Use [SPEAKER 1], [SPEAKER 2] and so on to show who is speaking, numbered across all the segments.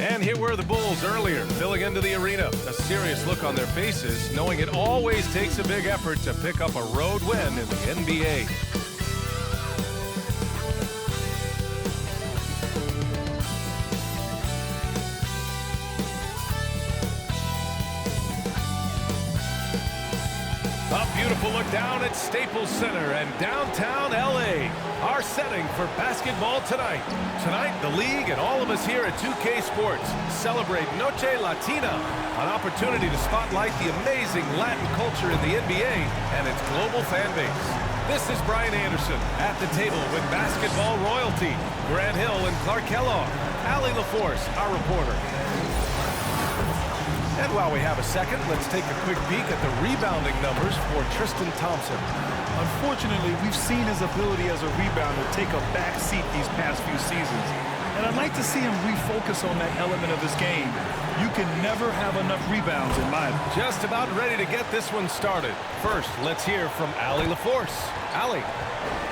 [SPEAKER 1] And here were the Bulls earlier, filling into the arena. A serious look on their faces, knowing it always takes a big effort to pick up a road win in the NBA. A beautiful look down at Staples Center and downtown LA. Our setting for basketball tonight. Tonight, the league and all of us here at 2K Sports celebrate Noche Latina, an opportunity to spotlight the amazing Latin culture in the NBA and its global fan base. This is Brian Anderson at the table with basketball royalty, Grant Hill and Clark Kellogg, Allie LaForce, our reporter. And while we have a second, let's take a quick peek at the rebounding numbers for Tristan Thompson.
[SPEAKER 2] Unfortunately, we've seen his ability as a rebounder take a back seat these past few seasons. And I'd like to see him refocus on that element of his game. You can never have enough rebounds in my opinion.
[SPEAKER 1] Just about ready to get this one started. First, let's hear from Allie LaForce. Allie.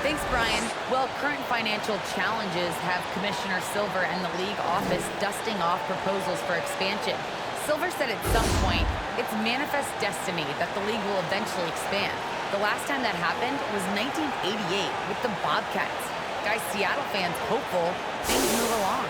[SPEAKER 3] Thanks, Brian. Well, current financial challenges have Commissioner Silver and the league office dusting off proposals for expansion. Silver said at some point, it's manifest destiny that the league will eventually expand. The last time that happened was 1988 with the Bobcats. Guys, Seattle fans hopeful things move along.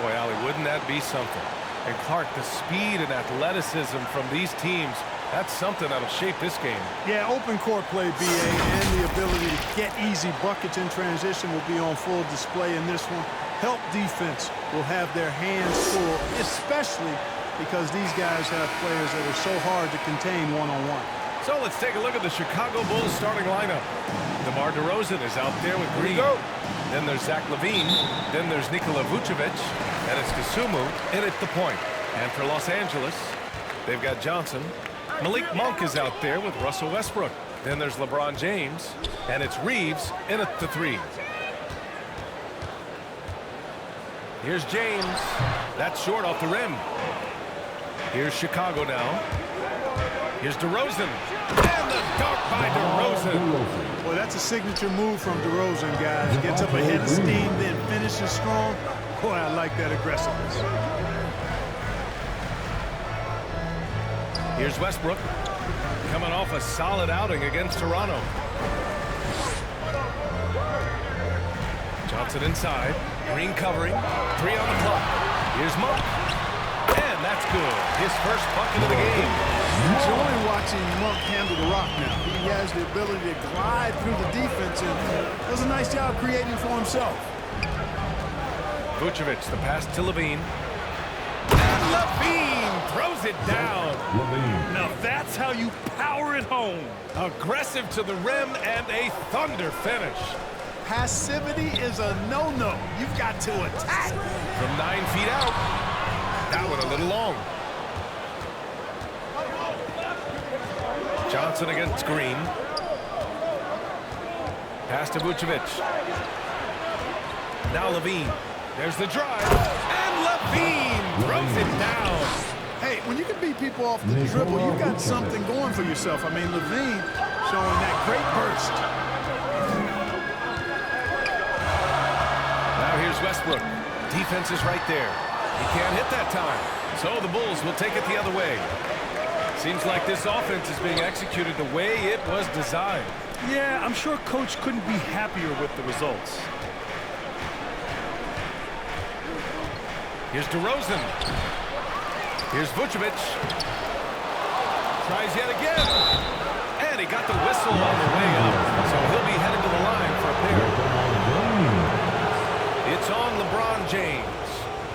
[SPEAKER 1] Boy, Allie, wouldn't that be something? And Clark, the speed and athleticism from these teams, that's something that'll shape this game.
[SPEAKER 4] Yeah, open court play, BA, and the ability to get easy buckets in transition will be on full display in this one. Help defense will have their hands full, especially because these guys have players that are so hard to contain one-on-one.
[SPEAKER 1] So let's take a look at the Chicago Bulls starting lineup. DeMar DeRozan is out there with Green. Then there's Lavine. Then there's Nikola Vucevic. And it's Kasumu in at the point. And for Los Angeles, they've got Johnson. Malik Monk is out there with Russell Westbrook. Then there's LeBron James. And it's Reeves in at the 3. Here's James. That's short off the rim. Here's Chicago now. Here's DeRozan. And the dunk by DeRozan.
[SPEAKER 4] Boy, that's a signature move from DeRozan, guys. Gets up ahead of steam, then finishes strong. Boy, I like that aggressiveness.
[SPEAKER 1] Here's Westbrook. Coming off a solid outing against Toronto. Johnson inside. Green covering. 3 on the clock. Here's Monk. And that's good. His first bucket of the game.
[SPEAKER 4] Enjoying watching Monk handle the rock now. He has the ability to glide through the defense and does a nice job creating for himself.
[SPEAKER 1] Vucevic, the pass to Lavine. And Lavine throws it down.
[SPEAKER 2] Now that's how you power it home.
[SPEAKER 1] Aggressive to the rim and a thunder finish.
[SPEAKER 4] Passivity is a no-no. You've got to attack.
[SPEAKER 1] From 9 feet out. That one a little long. Johnson against Green. Pass to Vucevic. Now Lavine. There's the drive. And Lavine throws it down.
[SPEAKER 4] Hey, when you can beat people off the dribble, you've got something going for yourself. I mean, Lavine showing that great burst.
[SPEAKER 1] Now here's Westbrook. Defense is right there. He can't hit that time. So the Bulls will take it the other way. Seems like this offense is being executed the way it was designed.
[SPEAKER 2] Yeah, I'm sure Coach couldn't be happier with the results.
[SPEAKER 1] Here's DeRozan. Here's Vucevic. Tries yet again. And he got the whistle on the way up. So he'll be headed to the line for a pair. It's on LeBron James.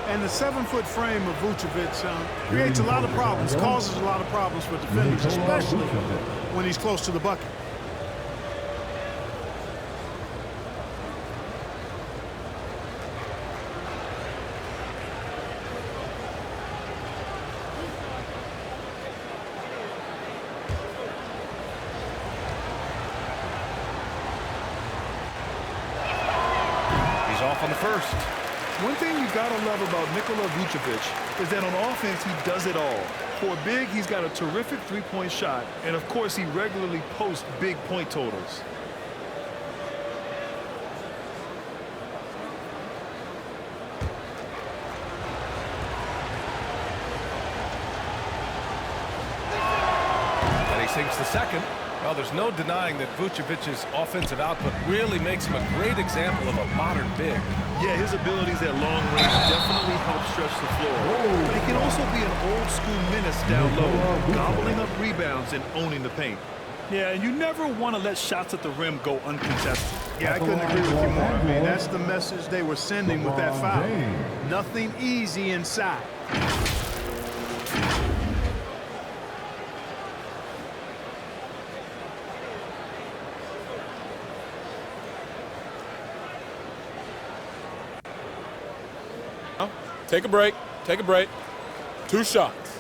[SPEAKER 4] And the 7-foot frame of Vucevic creates a lot of problems, causes a lot of problems for defenders, especially when he's close to the bucket.
[SPEAKER 1] He's off on the first.
[SPEAKER 2] One thing you gotta love about Nikola Vucevic is that on offense he does it all. For a big, he's got a terrific three-point shot, and of course he regularly posts big point totals.
[SPEAKER 1] sinks the second. Well, there's no denying that Vucevic's offensive output really makes him a great example of a modern big.
[SPEAKER 2] Yeah, his abilities at long range definitely help stretch the floor. But he can also be an old-school menace down low, gobbling up rebounds and owning the paint. Yeah, and you never want to let shots at the rim go uncontested.
[SPEAKER 4] Yeah, I couldn't agree with you more. I mean, that's the message they were sending with that foul. Nothing easy inside.
[SPEAKER 5] Take a break. Take a break. 2 shots.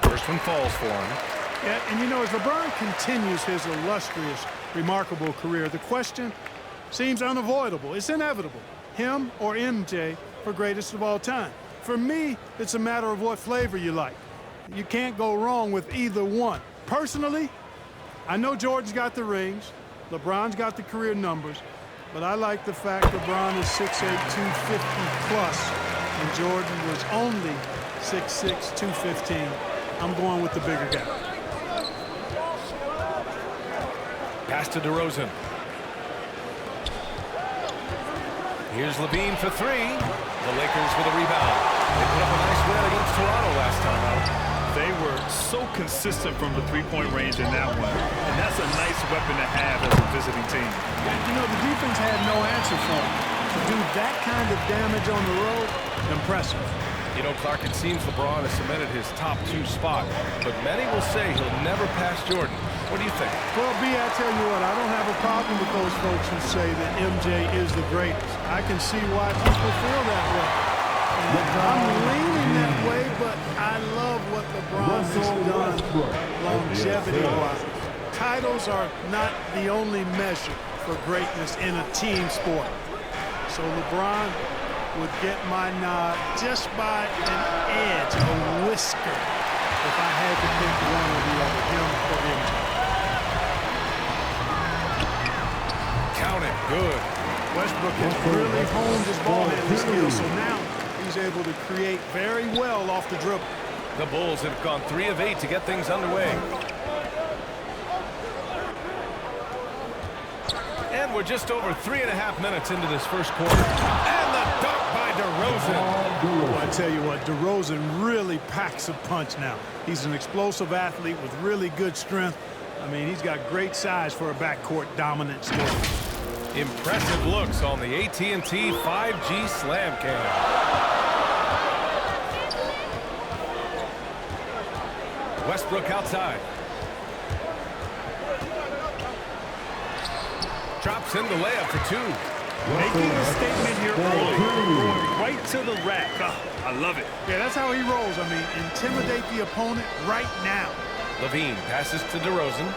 [SPEAKER 1] First one falls for him.
[SPEAKER 4] Yeah, and you know, as LeBron continues his illustrious, remarkable career, the question seems unavoidable. It's inevitable. Him or MJ for greatest of all time. For me, it's a matter of what flavor you like. You can't go wrong with either one. Personally, I know Jordan's got the rings, LeBron's got the career numbers, but I like the fact LeBron is 6'8", 250 plus, and Jordan was only 6'6", 215. I'm going with the bigger guy.
[SPEAKER 1] Pass to DeRozan. Here's Lavine for 3. The Lakers with a rebound. They put up a nice win against Toronto last time out.
[SPEAKER 2] They were so consistent from the three-point range in that one, and that's a nice weapon to have as a visiting team.
[SPEAKER 4] You know, the defense had no answer for him. To do that kind of damage on the road, impressive.
[SPEAKER 1] You know, Clark, it seems LeBron has cemented his top 2 spot, but many will say he'll never pass Jordan. What do you think?
[SPEAKER 4] Well, B, I tell you what, I don't have a problem with those folks who say that MJ is the greatest. I can see why people feel that way. I'm leaning that way, but I love what LeBron has done longevity-wise. Titles are not the only measure for greatness in a team sport. So LeBron would get my nod just by an edge, a whisker, if I had to pick one or the other, him or MJ.
[SPEAKER 1] Count it. Good.
[SPEAKER 4] Westbrook has really honed his ball handling skills, so now he's able to create very well off the dribble.
[SPEAKER 1] The Bulls have gone 3 of 8 to get things underway. And we're just over 3.5 minutes into this first quarter. And the dunk by DeRozan.
[SPEAKER 4] Well, I tell you what, DeRozan really packs a punch now. He's an explosive athlete with really good strength. I mean, he's got great size for a backcourt dominant scorer.
[SPEAKER 1] Impressive looks on the AT&T 5G Slam Cam. Westbrook outside. Drops in the layup for 2.
[SPEAKER 2] Making a statement here early, going right to the rack. Oh, I love it.
[SPEAKER 4] Yeah, that's how he rolls. I mean, intimidate the opponent right now.
[SPEAKER 1] Lavine passes to DeRozan.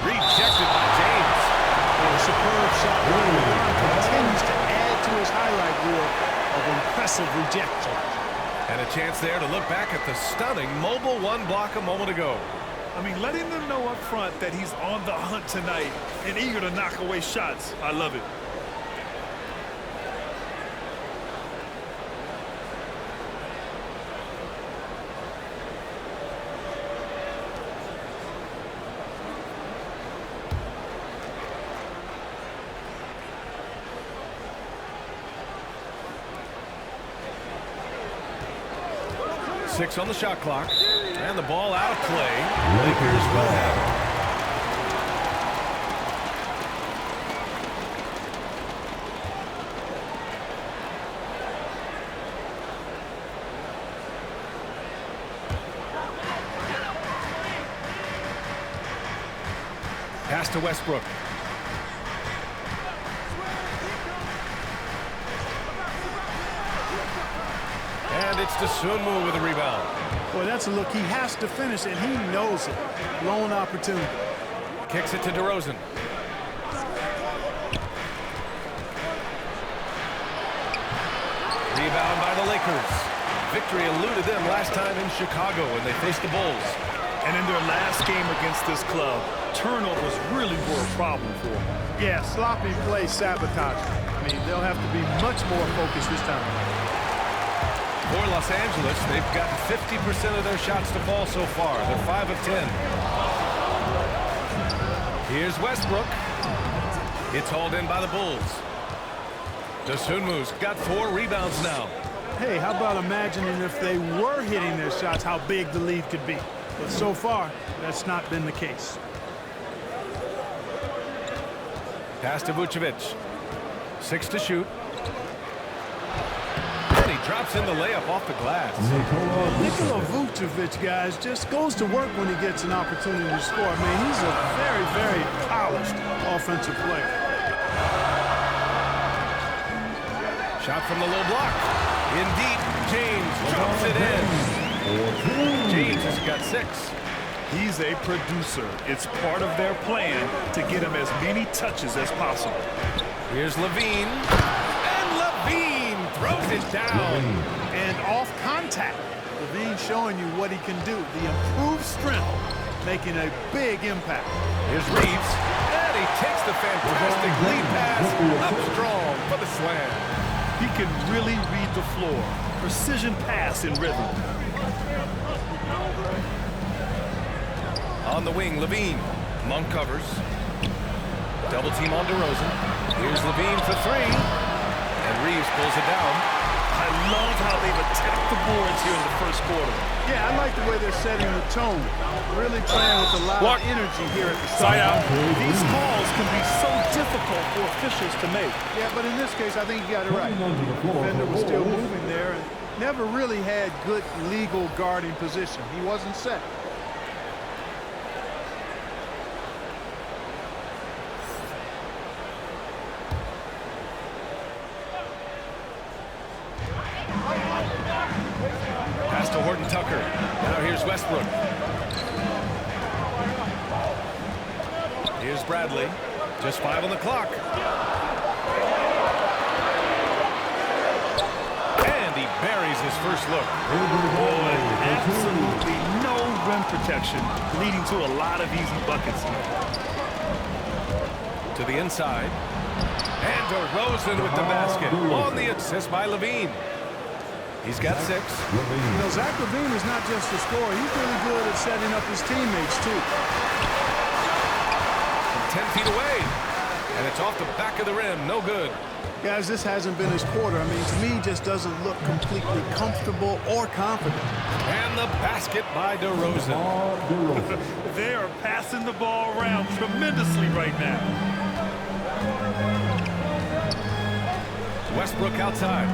[SPEAKER 1] Rejected by James.
[SPEAKER 4] A superb shot. Continues to add to his highlight reel of impressive rejection.
[SPEAKER 1] And a chance there to look back at the stunning mobile 1 block a moment ago.
[SPEAKER 2] I mean, letting them know up front that he's on the hunt tonight and eager to knock away shots. I love it.
[SPEAKER 1] Six on the shot clock. And the ball out of play. Lakers will have it. Pass to Westbrook. And it's Dosunmu with a rebound.
[SPEAKER 4] Boy, that's a look he has to finish, and he knows it. Lone opportunity.
[SPEAKER 1] Kicks it to DeRozan. Rebound by the Lakers. Victory eluded them last time in Chicago when they faced the Bulls.
[SPEAKER 2] And in their last game against this club, turnovers really were a problem for them.
[SPEAKER 4] Yeah, sloppy play sabotage. I mean, they'll have to be much more focused this time.
[SPEAKER 1] For Los Angeles, they've gotten 50% of their shots to fall so far. They're 5 of 10. Here's Westbrook. It's hauled in by the Bulls. Dosunmu's got 4 rebounds now.
[SPEAKER 4] Hey, how about imagining if they were hitting their shots, how big the lead could be. But so far, that's not been the case.
[SPEAKER 1] Pass to Vucevic. 6 to shoot. And he drops in the layup off the glass.
[SPEAKER 4] Nikola Vucevic, guys, just goes to work when he gets an opportunity to score. I mean, he's a very, very polished offensive player.
[SPEAKER 1] Shot from the low block. In deep, James drops it in. James has got 6.
[SPEAKER 2] He's a producer. It's part of their plan to get him as many touches as possible.
[SPEAKER 1] Here's Lavine. And Lavine throws it down.
[SPEAKER 4] And off contact. Lavine showing you what he can do. The improved strength making a big impact.
[SPEAKER 1] Here's Reeves. And he takes the fantastic lead pass up strong for the slam.
[SPEAKER 2] He can really read the floor. Precision pass in rhythm.
[SPEAKER 1] On the wing, Lavine. Monk covers. Double team on DeRozan. Here's Lavine for 3. And Reeves pulls it down.
[SPEAKER 2] I love how they've attacked the boards here in the first quarter.
[SPEAKER 4] Yeah, I like the way they're setting the tone. Really playing with a lot of energy here at the start.
[SPEAKER 2] These calls can be so difficult for officials to make.
[SPEAKER 4] Yeah, but in this case, I think you got it right. The defender was still moving there and never really had good legal guarding position. He wasn't set.
[SPEAKER 1] Pass to Horton Tucker. Now here's Westbrook. Here's Bradley. Just 5 on the clock. And he buries his first look.
[SPEAKER 2] Boy, absolutely no rim protection, leading to a lot of easy buckets.
[SPEAKER 1] To the inside. And DeRozan with the basket. On the assist by Lavine. He's got 6.
[SPEAKER 4] You know, Zach Lavine is not just a scorer. He's really good at setting up his teammates, too.
[SPEAKER 1] From 10 feet away. And it's off the back of the rim. No good.
[SPEAKER 4] Guys, this hasn't been his quarter. I mean, to me, just doesn't look completely comfortable or confident.
[SPEAKER 1] And the basket by DeRozan.
[SPEAKER 2] They are passing the ball around tremendously right now.
[SPEAKER 1] Westbrook outside.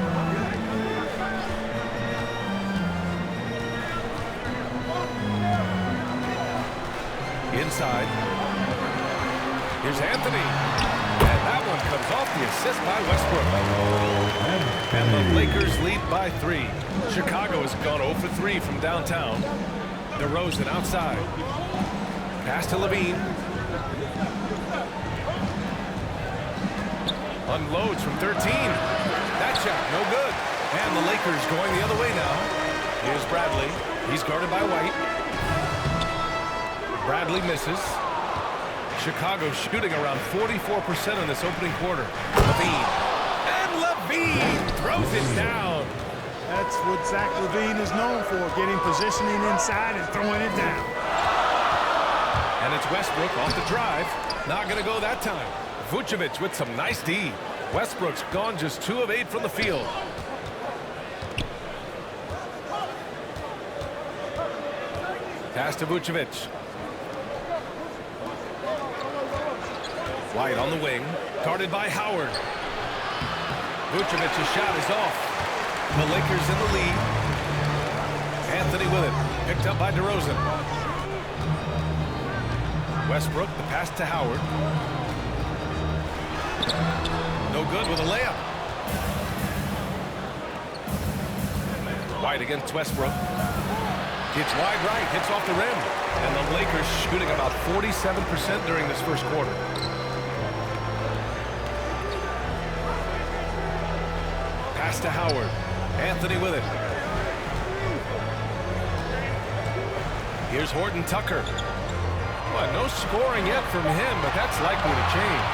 [SPEAKER 1] Inside. Here's Anthony. And that one comes off the assist by Westbrook. And the Lakers lead by 3. Chicago has gone 0 for 3 from downtown. DeRozan outside. Pass to Lavine. Unloads from 13. That shot, no good. And the Lakers going the other way now. Here's Bradley. He's guarded by White. Bradley misses. Chicago shooting around 44% in this opening quarter. Lavine. And Lavine throws it down.
[SPEAKER 4] That's what Zach Lavine is known for, getting positioning inside and throwing it down.
[SPEAKER 1] And it's Westbrook off the drive. Not going to go that time. Vucevic with some nice D. Westbrook's gone just 2 of 8 from the field. Pass to Vucevic. White on the wing, guarded by Howard. Vucevic's shot is off. The Lakers in the lead. Anthony with it, picked up by DeRozan. Westbrook, the pass to Howard. No good with a layup. White against Westbrook. Gets wide right, hits off the rim. And the Lakers shooting about 47% during this first quarter. Pass to Howard. Anthony with it. Here's Horton Tucker. Well, no scoring yet from him, but that's likely to change.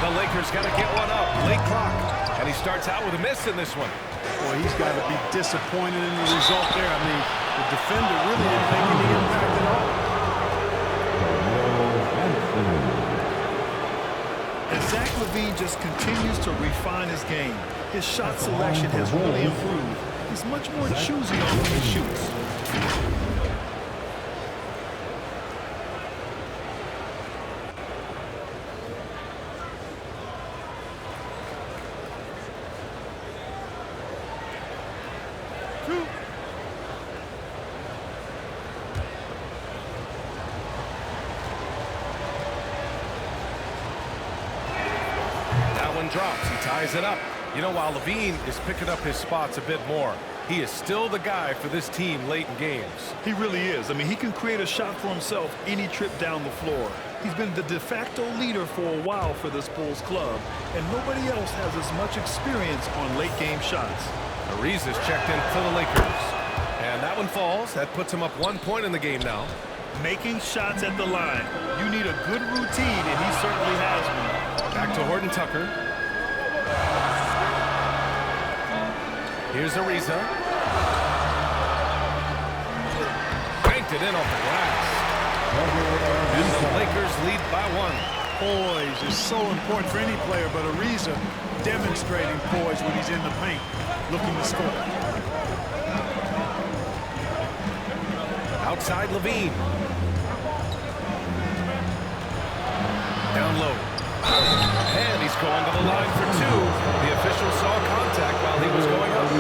[SPEAKER 1] The Lakers got to get one up. Late clock. And he starts out with a miss in this one.
[SPEAKER 4] Boy, he's got to be disappointed in the result there. I mean, the defender really didn't make any impact at all.
[SPEAKER 2] And Zach Lavine just continues to refine his game. His shot selection has really improved. He's much more choosy on when he shoots.
[SPEAKER 1] Drops. He ties it up. You know, while Lavine is picking up his spots a bit more, he is still the guy for this team late in games.
[SPEAKER 2] He really is. I mean, he can create a shot for himself any trip down the floor. He's been the de facto leader for a while for this Bulls club, and nobody else has as much experience on late game shots.
[SPEAKER 1] Ariza's checked in for the Lakers. And that one falls. That puts him up 1 point in the game now.
[SPEAKER 2] Making shots at the line. You need a good routine, and he certainly has one.
[SPEAKER 1] Back to Horton Tucker. Here's Ariza. Banked it in off the glass. And the Lakers lead by 1.
[SPEAKER 4] Poise is so important for any player, but Ariza demonstrating poise when he's in the paint, looking to score.
[SPEAKER 1] Outside Lavine. Down low. And he's going to the line for 2. The official saw contact while he was going up.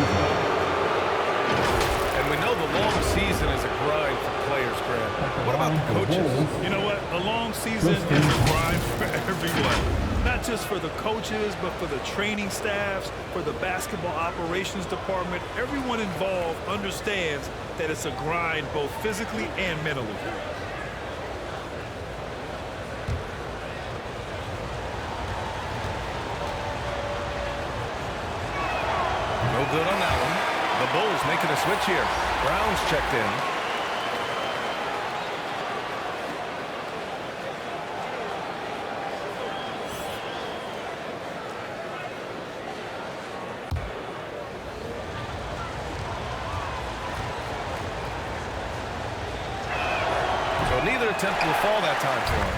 [SPEAKER 1] And we know the long season is a grind for players, Grant. What about the coaches?
[SPEAKER 2] You know what? A long season is a grind for everyone. Not just for the coaches, but for the training staffs, for the basketball operations department. Everyone involved understands that it's a grind both physically and mentally.
[SPEAKER 1] No good on that one. The Bulls making a switch here. Brown's checked in. So neither attempt will fall that time for him.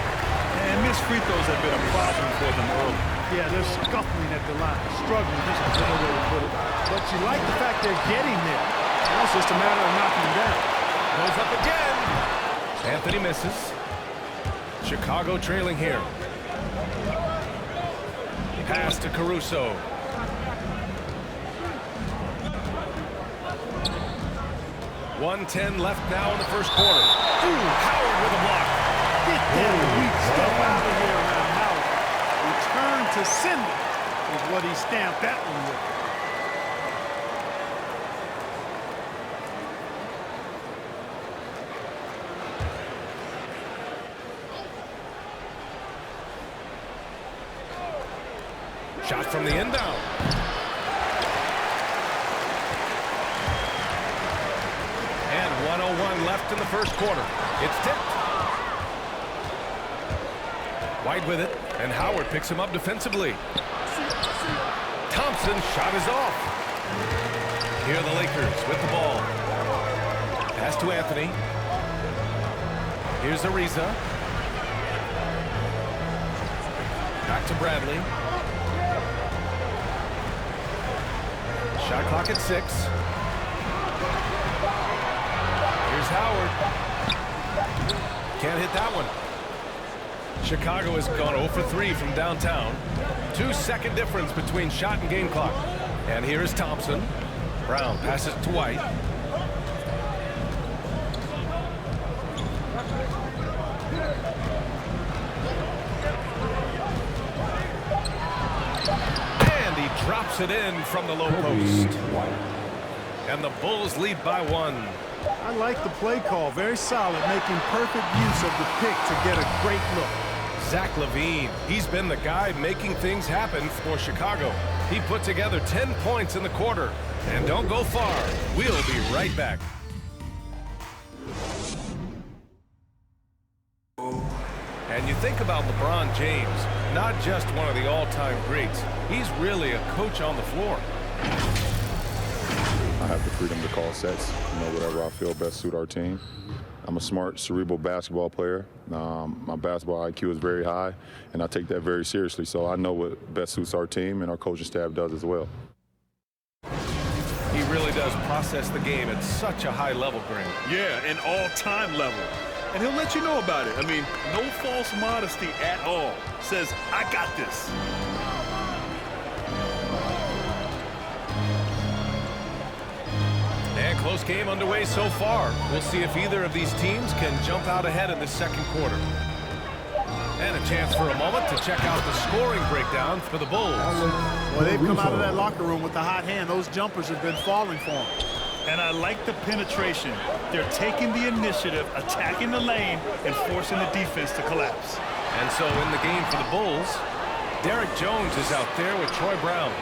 [SPEAKER 2] And missed free throws have been a problem for them early.
[SPEAKER 4] Yeah, they're scuffling at the line, struggling, just a better way to put it. But you like the fact they're getting there. Now it's just a matter of knocking them down.
[SPEAKER 1] Goes up again. Anthony misses. Chicago trailing here. Pass to Caruso. .110 left now in the first quarter. Ooh, Howard with a block.
[SPEAKER 4] Get that weak stuff out of here around Howard. Return to sender is what he stamped that one with.
[SPEAKER 1] Shot from the inbound. And 1:01 left in the first quarter. It's tipped. White with it, and Howard picks him up defensively. Thompson's shot is off. Here are the Lakers with the ball. Pass to Anthony. Here's Ariza. Back to Bradley. Shot clock at 6. Here's Howard. Can't hit that one. Chicago has gone 0 for 3 from downtown. 2-second difference between shot and game clock. And here is Thompson. Brown passes to White. And he drops it in from the low post. And the Bulls lead by 1.
[SPEAKER 4] I like the play call. Very solid, making perfect use of the pick to get a great look.
[SPEAKER 1] Zach Lavine, he's been the guy making things happen for Chicago. He put together 10 points in the quarter. And don't go far. We'll be right back. And you think about LeBron James, not just one of the all-time greats. He's really a coach on the floor.
[SPEAKER 6] I have the freedom to call sets, whatever I feel best suit our team. I'm a smart, cerebral basketball player. My basketball IQ is very high, and I take that very seriously. So I know what best suits our team, and our coaching staff does as well.
[SPEAKER 1] He really does process the game at such a high level, Grant.
[SPEAKER 2] Yeah, an all-time level. And he'll let you know about it. I mean, no false modesty at all. Says, I got this.
[SPEAKER 1] And close game underway so far. We'll see if either of these teams can jump out ahead in the second quarter. And a chance for a moment to check out the scoring breakdown for the Bulls.
[SPEAKER 4] Well, they've come out of that locker room with the hot hand. Those jumpers have been falling for them.
[SPEAKER 2] And I like the penetration. They're taking the initiative, attacking the lane, and forcing the defense to collapse.
[SPEAKER 1] And so in the game for the Bulls, Derek Jones is out there with Troy Brown.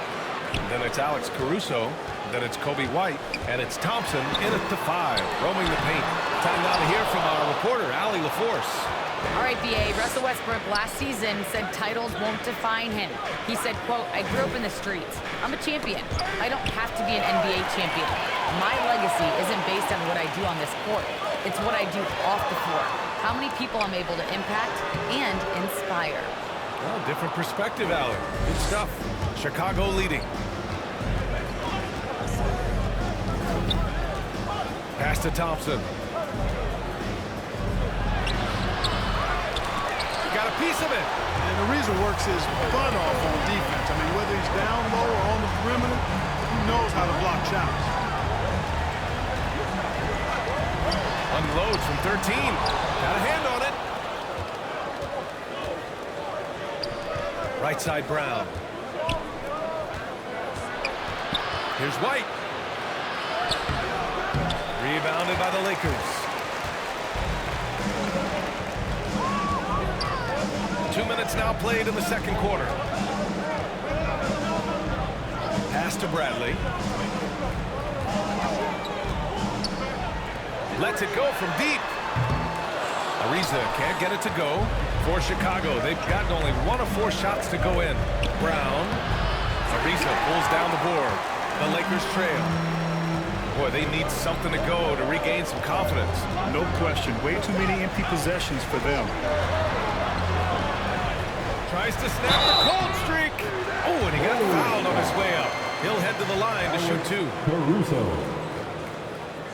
[SPEAKER 1] Then it's Alex Caruso. Then it's Kobe White. And it's Thompson in at the 5, roaming the paint. Time now to hear from our reporter, Allie LaForce.
[SPEAKER 3] All right, B.A., Russell Westbrook last season said titles won't define him. He said, quote, I grew up in the streets. I'm a champion. I don't have to be an NBA champion. My legacy isn't based on what I do on this court. It's what I do off the floor. How many people I'm able to impact and inspire.
[SPEAKER 1] Well, different perspective, Allie. Good stuff. Chicago leading. Pass to Thompson. Got a piece of it.
[SPEAKER 4] And the reason works is butt off on defense. I mean, whether he's down low or on the perimeter, he knows how to block shots.
[SPEAKER 1] Unloads from 13. Got a hand on it. Right side Brown. Here's White. Rebounded by the Lakers. 2 minutes now played in the second quarter. Pass to Bradley. Lets it go from deep. Ariza can't get it to go for Chicago. They've gotten only 1 of 4 shots to go in. Brown. Ariza pulls down the board. The Lakers trail. Boy, they need something to go to regain some confidence.
[SPEAKER 2] No question. Way too many empty possessions for them.
[SPEAKER 1] Tries to snap the cold streak. Oh, and he got fouled on his way up. He'll head to the line to shoot 2.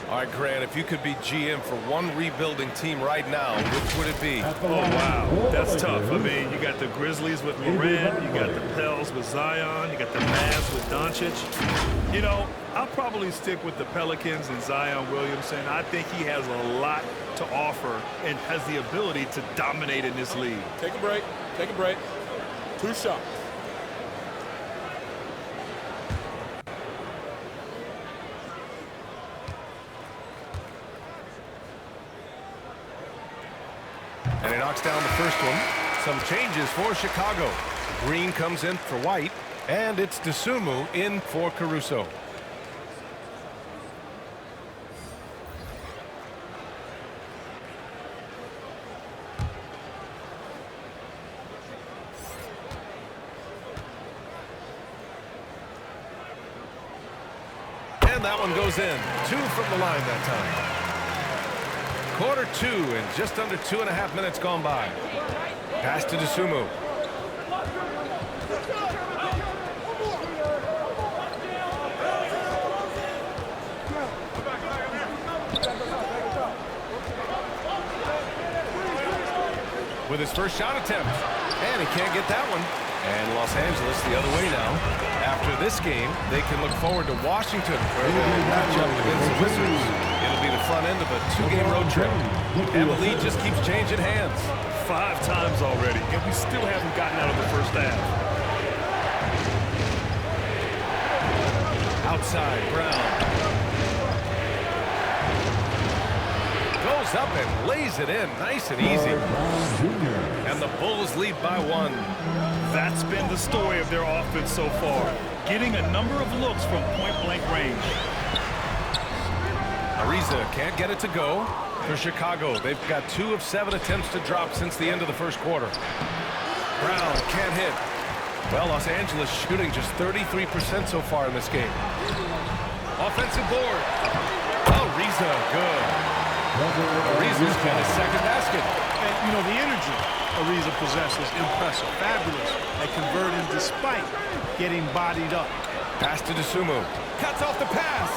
[SPEAKER 1] All right, Grant, if you could be GM for one rebuilding team right now, which would it be?
[SPEAKER 2] Oh, wow. That's tough. I mean, you got the Grizzlies with Morant, you got the Pels with Zion, you got the Mavs with Doncic. You know, I'll probably stick with the Pelicans and Zion Williamson. I think he has a lot to offer and has the ability to dominate in this league.
[SPEAKER 5] Take a break. Take a break. 2 shots.
[SPEAKER 1] And he knocks down the first one. Some changes for Chicago. Green comes in for White, and it's Dosunmu in for Caruso. And that one goes in. 2 from the line that time. Quarter 2 and just under 2.5 minutes gone by. Pass to Dosunmu. With his first shot attempt. And he can't get that one. And Los Angeles the other way now. After this game, they can look forward to Washington, where they'll match up against the Wizards. It'll be the front end of a 2-game road trip. And the lead just keeps changing hands.
[SPEAKER 2] 5 times already, and we still haven't gotten out of the first half.
[SPEAKER 1] Outside, Brown. Goes up and lays it in, nice and easy. And the Bulls lead by 1.
[SPEAKER 2] That's been the story of their offense so far, getting a number of looks from point-blank range.
[SPEAKER 1] Ariza can't get it to go. For Chicago, they've got 2 of 7 attempts to drop since the end of the first quarter. Brown can't hit. Well, Los Angeles shooting just 33% so far in this game. Offensive board. Oh, Ariza, good. Ariza's got his second basket.
[SPEAKER 4] And, you know, the energy Ariza possesses, impressive, fabulous at converting despite getting bodied up.
[SPEAKER 1] Pass to DeSumo. Cuts off the pass.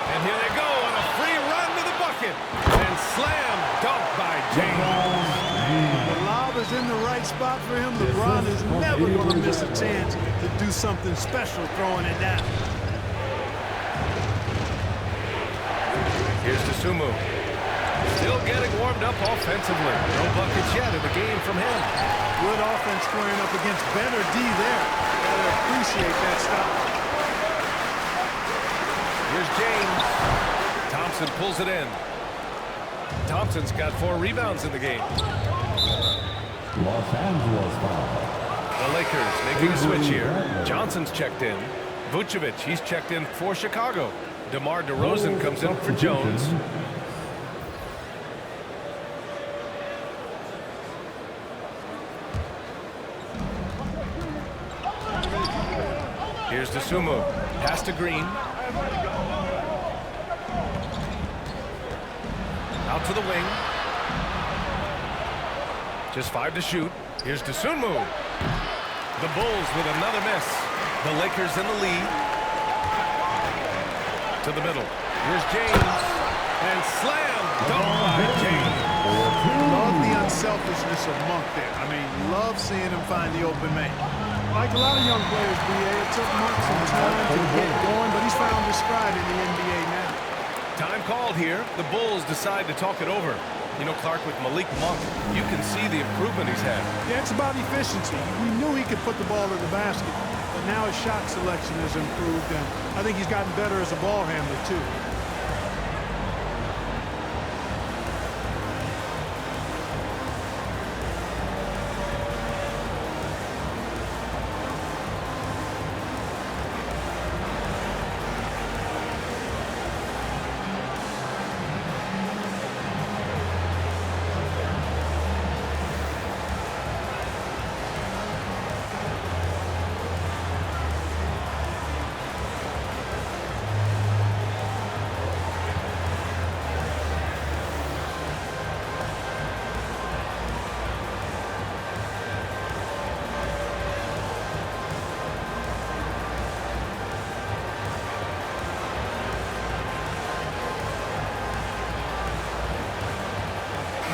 [SPEAKER 1] And here they go on a free run to the bucket. And slam dunk by James.
[SPEAKER 4] The lob is in the right spot for him. LeBron is never going to miss a chance to do something special throwing it down.
[SPEAKER 1] Here's DeSumo. Still getting warmed up offensively. No buckets yet in the game from him.
[SPEAKER 4] Good offense squaring up against better D there. Gotta appreciate that stop.
[SPEAKER 1] Here's James. Thompson pulls it in. Thompson's got 4 rebounds in the game.
[SPEAKER 7] Los Angeles foul.
[SPEAKER 1] The Lakers making a switch here. Johnson's checked in. Vucevic, he's checked in for Chicago. DeMar DeRozan comes in for Jones. Here's DeSumo. Pass to Green. Out to the wing. Just 5 to shoot. Here's DeSumo. The Bulls with another miss. The Lakers in the lead. To the middle. Here's James. And slam dunk by James.
[SPEAKER 4] Love the unselfishness of Monk there. I mean, love seeing him find the open man. Like a lot of young players, B.A., it took Monk some time to get going, but he's found his stride in the NBA now.
[SPEAKER 1] Time called here. The Bulls decide to talk it over. You know, Clark, with Malik Monk, you can see the improvement he's had.
[SPEAKER 4] Yeah, it's about efficiency. We knew he could put the ball in the basket, but now his shot selection has improved, and I think he's gotten better as a ball handler, too.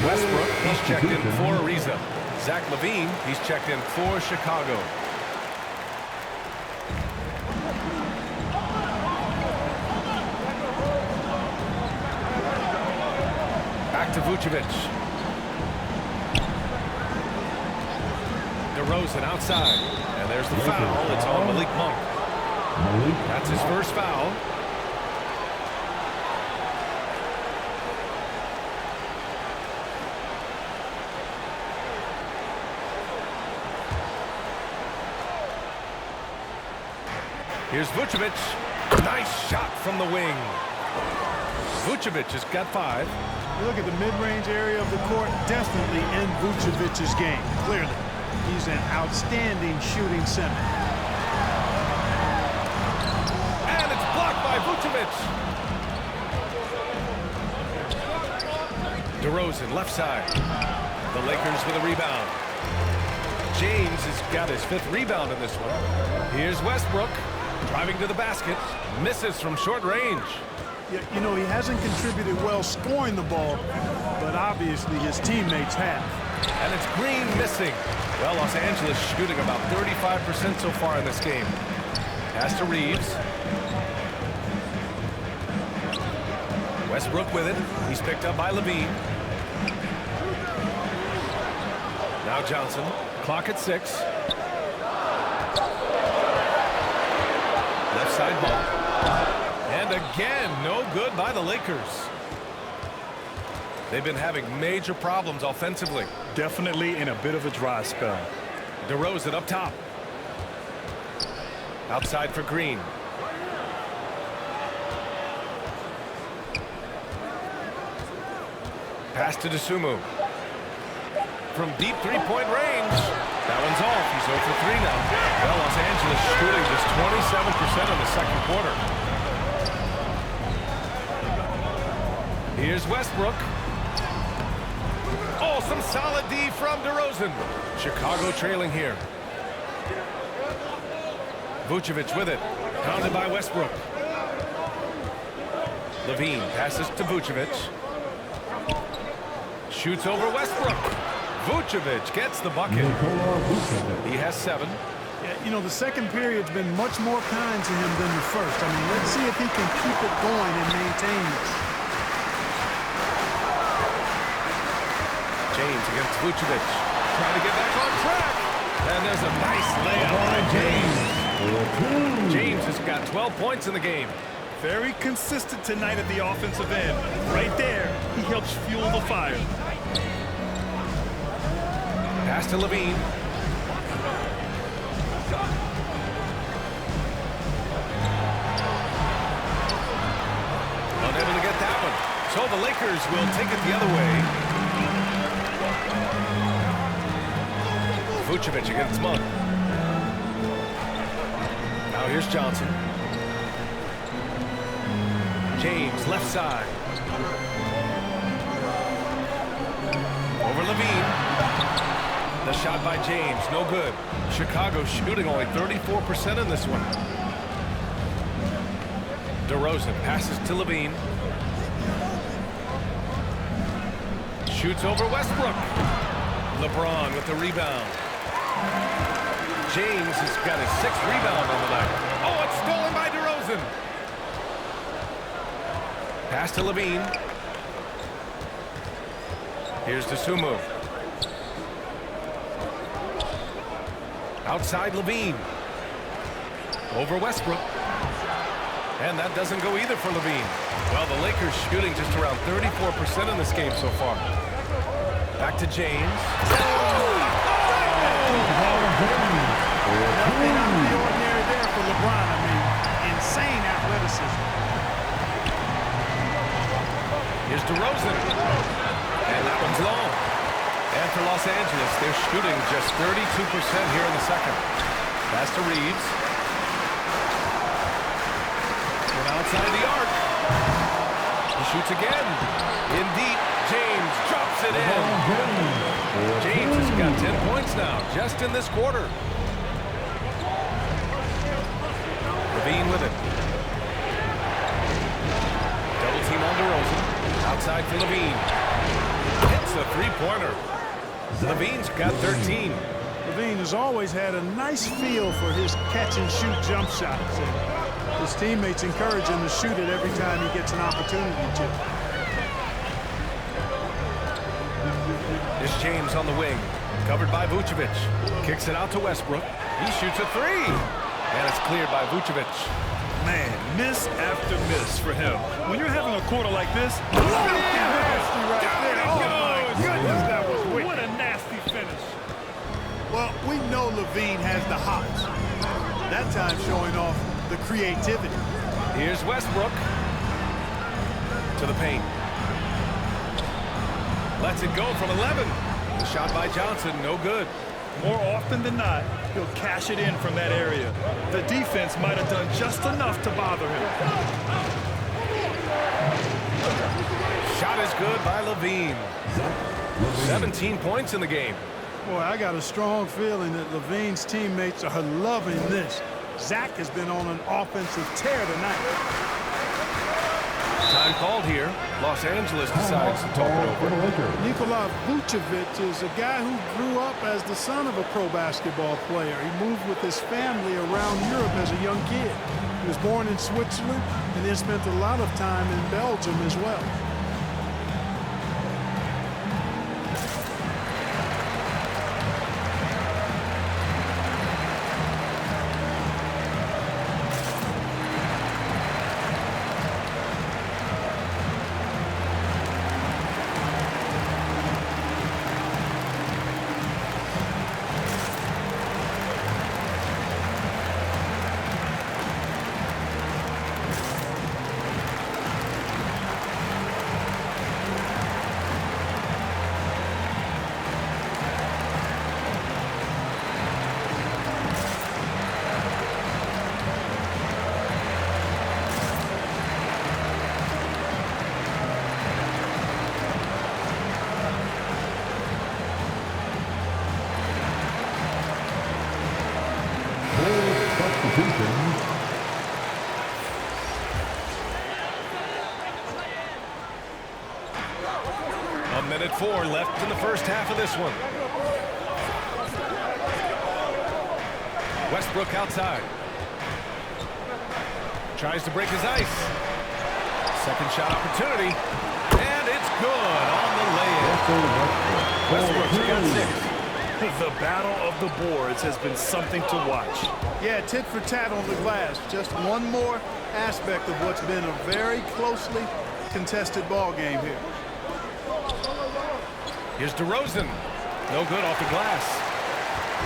[SPEAKER 1] Westbrook, he's checked in for Ariza. Zach Lavine, he's checked in for Chicago. Back to Vucevic. DeRozan outside. And there's the foul. It's on Malik Monk. That's his first foul. Here's Vucevic. Nice shot from the wing. Vucevic has got 5.
[SPEAKER 4] You look at the mid-range area of the court, definitely in Vucevic's game, clearly. He's an outstanding shooting center.
[SPEAKER 1] And it's blocked by Vucevic. DeRozan, left side. The Lakers with a rebound. James has got his 5th rebound in this one. Here's Westbrook. Driving to the basket, misses from short range.
[SPEAKER 4] Yeah, you know, he hasn't contributed well scoring the ball, but obviously his teammates have.
[SPEAKER 1] And it's Green missing. Well, Los Angeles shooting about 35% so far in this game. Pass to Reeves. Westbrook with it. He's picked up by Lavine. Now Johnson. Clock at 6. Left side ball. And again, no good by the Lakers. They've been having major problems offensively.
[SPEAKER 2] Definitely in a bit of a dry spell.
[SPEAKER 1] DeRozan up top. Outside for Green. Pass to DeSumo. From deep three-point range. That one's off. He's 0 for 3 now. Well, Los Angeles shooting just 27% in the second quarter. Here's Westbrook. Oh, some solid D from DeRozan. Chicago trailing here. Vucevic with it. Pounded by Westbrook. Lavine passes to Vucevic. Shoots over Westbrook. Vucevic gets the bucket. He has 7.
[SPEAKER 4] Yeah, you know, the second period's been much more kind to him than the first. I mean, let's see if he can keep it going and maintain this.
[SPEAKER 1] James against Vucevic. Trying to get back on track. And there's a nice layup by James. James has got 12 points in the game.
[SPEAKER 2] Very consistent tonight at the offensive end. Right there, he helps fuel the fire.
[SPEAKER 1] Pass to Lavine. Unable to get that one. So the Lakers will take it the other way. Vucevic against Monk. Now here's Johnson. James, left side. Over Lavine. The shot by James, no good. Chicago shooting only 34% in this one. DeRozan passes to Lavine. Shoots over Westbrook. LeBron with the rebound. James has got his 6th rebound on the night. Oh, it's stolen by DeRozan. Pass to Lavine. Here's DeSumo. Outside Lavine. Over Westbrook. And that doesn't go either for Lavine. Well, the Lakers shooting just around 34% in this game so far. Back to James.
[SPEAKER 4] Nothing out of the ordinary there for LeBron. I mean, insane athleticism.
[SPEAKER 1] Here's DeRozan. And that one's long. And for Los Angeles, they're shooting just 32% here in the second. Pass to Reeves. And outside the arc. He shoots again. In deep. James drops it in. James has got 10 points now, just in this quarter. Lavine with it. Double team on DeRozan. Outside for Lavine. Hits the three-pointer. Lavine's got 13.
[SPEAKER 4] Lavine has always had a nice feel for his catch-and-shoot jump shots. And his teammates encourage him to shoot it every time he gets an opportunity to.
[SPEAKER 1] Here's James on the wing. Covered by Vucevic. Kicks it out to Westbrook. He shoots a 3. And it's cleared by Vucevic.
[SPEAKER 2] Man, miss after miss for him. When you're having a quarter like this,
[SPEAKER 4] Nasty right there. Oh, my goodness, that was wicked.
[SPEAKER 2] what a nasty finish.
[SPEAKER 4] Well, we know Lavine has the hops. That time showing off the creativity.
[SPEAKER 1] Here's Westbrook. To the paint. Lets it go from 11. The shot by Johnson, no good.
[SPEAKER 2] More often than not, he'll cash it in from that area. The defense might have done just enough to bother him.
[SPEAKER 1] Shot is good by Lavine. 17 points in the game.
[SPEAKER 4] Boy, I got a strong feeling that Lavine's teammates are loving this. Zach has been on an offensive tear tonight.
[SPEAKER 1] Time called here. Los Angeles decides to talk it over.
[SPEAKER 4] Nikola Vucevic is a guy who grew up as the son of a pro basketball player. He moved with his family around Europe as a young kid. He was born in Switzerland and then spent a lot of time in Belgium as well.
[SPEAKER 1] 1:04 left in the first half of this one. Westbrook outside. Tries to break his ice. Second shot opportunity. And it's good on the lay-in. Westbrook's got 6.
[SPEAKER 2] The battle of the boards has been something to watch.
[SPEAKER 4] Yeah, tit for tat on the glass. Just one more aspect of what's been a very closely contested ball game here.
[SPEAKER 1] Here's DeRozan. No good off the glass.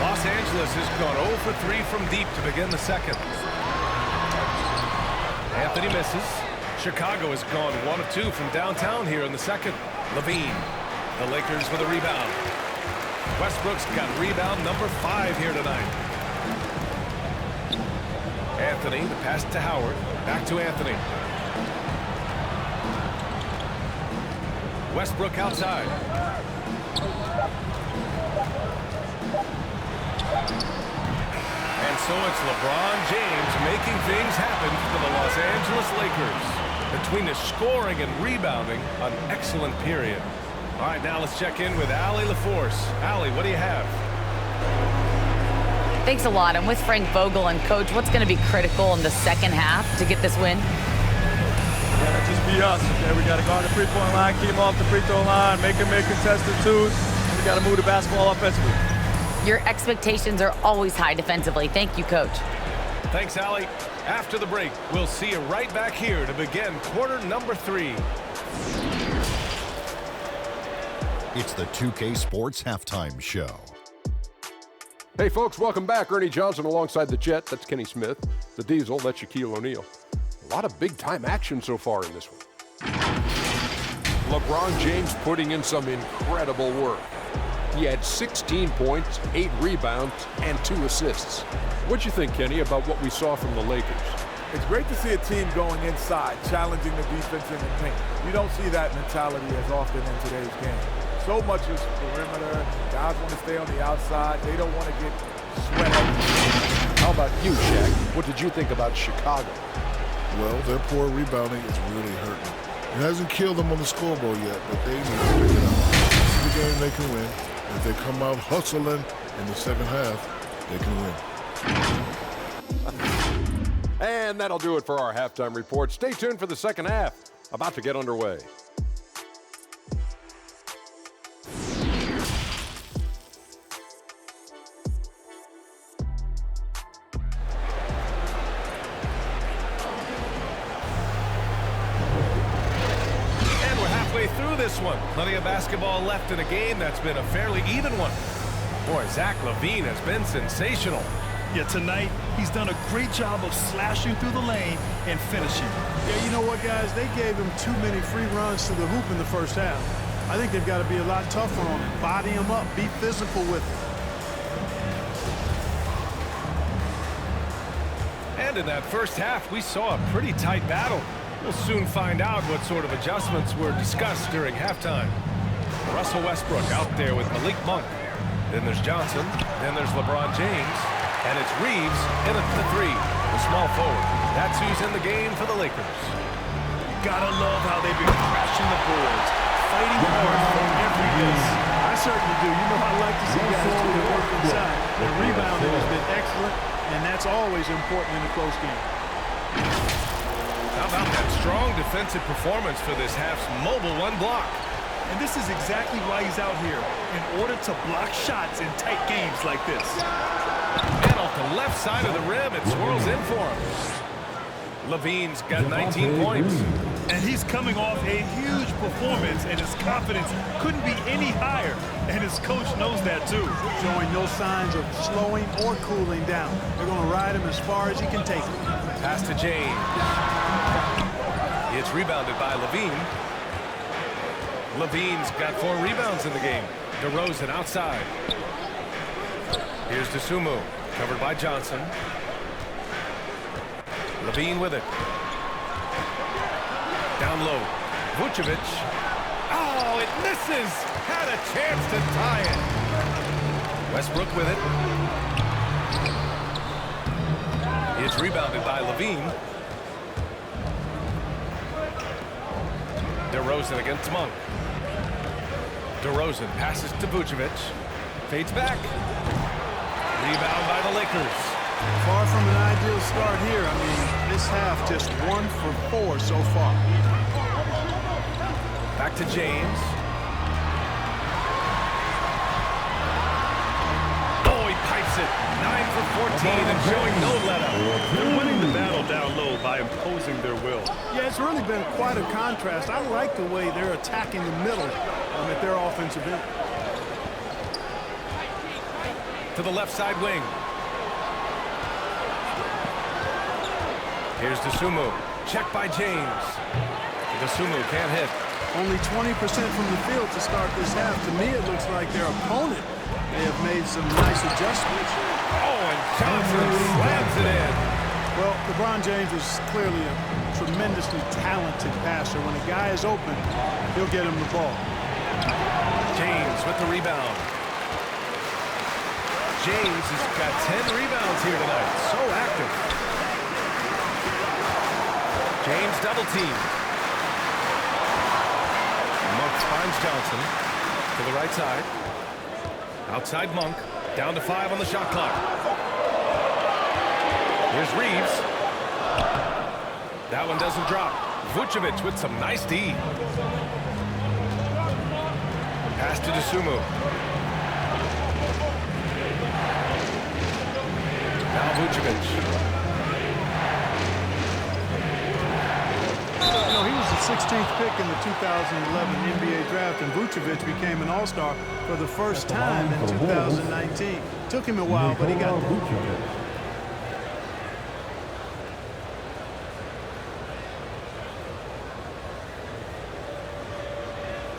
[SPEAKER 1] Los Angeles has gone 0 for 3 from deep to begin the second. Anthony misses. Chicago has gone 1 of 2 from downtown here in the second. Lavine. The Lakers with a rebound. Westbrook's got rebound number 5 here tonight. Anthony, the pass to Howard. Back to Anthony. Westbrook outside. And so it's LeBron James making things happen for the Los Angeles Lakers. Between the scoring and rebounding, an excellent period. All right, now let's check in with Allie LaForce. Allie, what do you have?
[SPEAKER 3] Thanks a lot. I'm with Frank Vogel. And, Coach, what's going to be critical in the second half to get this win?
[SPEAKER 5] Yeah, just be us. Okay, we got to go on the three-point line, keep them off the free throw line, make them make contested twos, and we got to move the basketball offensively.
[SPEAKER 3] Your expectations are always high defensively. Thank you, Coach.
[SPEAKER 1] Thanks, Allie. After the break, we'll see you right back here to begin quarter number 3.
[SPEAKER 7] It's the 2K Sports Halftime Show.
[SPEAKER 8] Hey, folks, welcome back. Ernie Johnson alongside the Jet. That's Kenny Smith. The Diesel, that's Shaquille O'Neal. A lot of big-time action so far in this one. LeBron James putting in some incredible work. He had 16 points, 8 rebounds, and 2 assists. What'd you think, Kenny, about what we saw from the Lakers?
[SPEAKER 9] It's great to see a team going inside, challenging the defense in the paint. You don't see that mentality as often in today's game. So much is perimeter. Guys want to stay on the outside. They don't want to get sweat up.
[SPEAKER 8] How about you, Shaq? What did you think about Chicago?
[SPEAKER 10] Well, their poor rebounding is really hurting. It hasn't killed them on the scoreboard yet, but they need to pick it up. This is the game they can win. If they come out hustling in the second half, they can win.
[SPEAKER 8] And that'll do it for our halftime report. Stay tuned for the second half. About to get underway.
[SPEAKER 1] Through this one. Plenty of basketball left in a game that's been a fairly even one. Boy, Zach Lavine has been sensational.
[SPEAKER 2] Yeah, tonight he's done a great job of slashing through the lane and finishing.
[SPEAKER 4] Yeah, you know what, guys? They gave him too many free runs to the hoop in the first half. I think they've got to be a lot tougher on him. Body him up. Be physical with him.
[SPEAKER 1] And in that first half, we saw a pretty tight battle. We'll soon find out what sort of adjustments were discussed during halftime. Russell Westbrook out there with Malik Monk. Then there's Johnson. Then there's LeBron James. And it's Reeves in at the 3, the small forward. That's who's in the game for the Lakers.
[SPEAKER 2] Gotta love how they've been crashing the boards, fighting hard for every miss.
[SPEAKER 4] I certainly do. You know I like to see guys do their work inside. Their rebounding has been excellent, and that's always important in a close game.
[SPEAKER 1] How about that strong defensive performance for this half's mobile 1 block?
[SPEAKER 2] And this is exactly why he's out here, in order to block shots in tight games like this.
[SPEAKER 1] And off the left side of the rim, it swirls in for him. Lavine's got 19 points.
[SPEAKER 2] And he's coming off a huge performance, and his confidence couldn't be any higher. And his coach knows that, too.
[SPEAKER 4] Showing no signs of slowing or cooling down. They're going to ride him as far as he can take him.
[SPEAKER 1] Pass to James. It's rebounded by Lavine. Lavine's got 4 rebounds in the game. DeRozan outside. Here's DeSumo, covered by Johnson. Lavine with it. Down low. Vucevic. Oh, it misses! Had a chance to tie it. Westbrook with it. It's rebounded by Lavine. DeRozan against Monk. DeRozan passes to Vucevic. Fades back. Rebound by the Lakers.
[SPEAKER 4] Far from an ideal start here. I mean, this half just 1 for 4 so far.
[SPEAKER 1] Back to James. Oh, he pipes it. 9 for 14 and showing no let-up.
[SPEAKER 2] They're winning the battle down low by imposing their will.
[SPEAKER 4] Yeah, it's really been quite a contrast. I like the way they're attacking the middle at their offensive end.
[SPEAKER 1] To the left side wing. Here's Dosunmu. Check by James. Dosunmu can't hit.
[SPEAKER 4] Only 20% from the field to start this half. To me, it looks like their opponent may have made some nice adjustments.
[SPEAKER 1] Oh, and Johnson slams it in.
[SPEAKER 4] Well, LeBron James is clearly a tremendously talented passer. When a guy is open, he'll get him the ball.
[SPEAKER 1] James with the rebound. James has got 10 rebounds here tonight. So active. James double team. Monk finds Johnson to the right side. Outside Monk. Down to 5 on the shot clock. Here's Reeves. That one doesn't drop. Vucevic with some nice D. Pass to Dosunmu. Now Vucevic.
[SPEAKER 4] You know, he was the 16th pick in the 2011 NBA draft, and Vucevic became an All-Star for the first time in 2019. Took him a while, but he got there.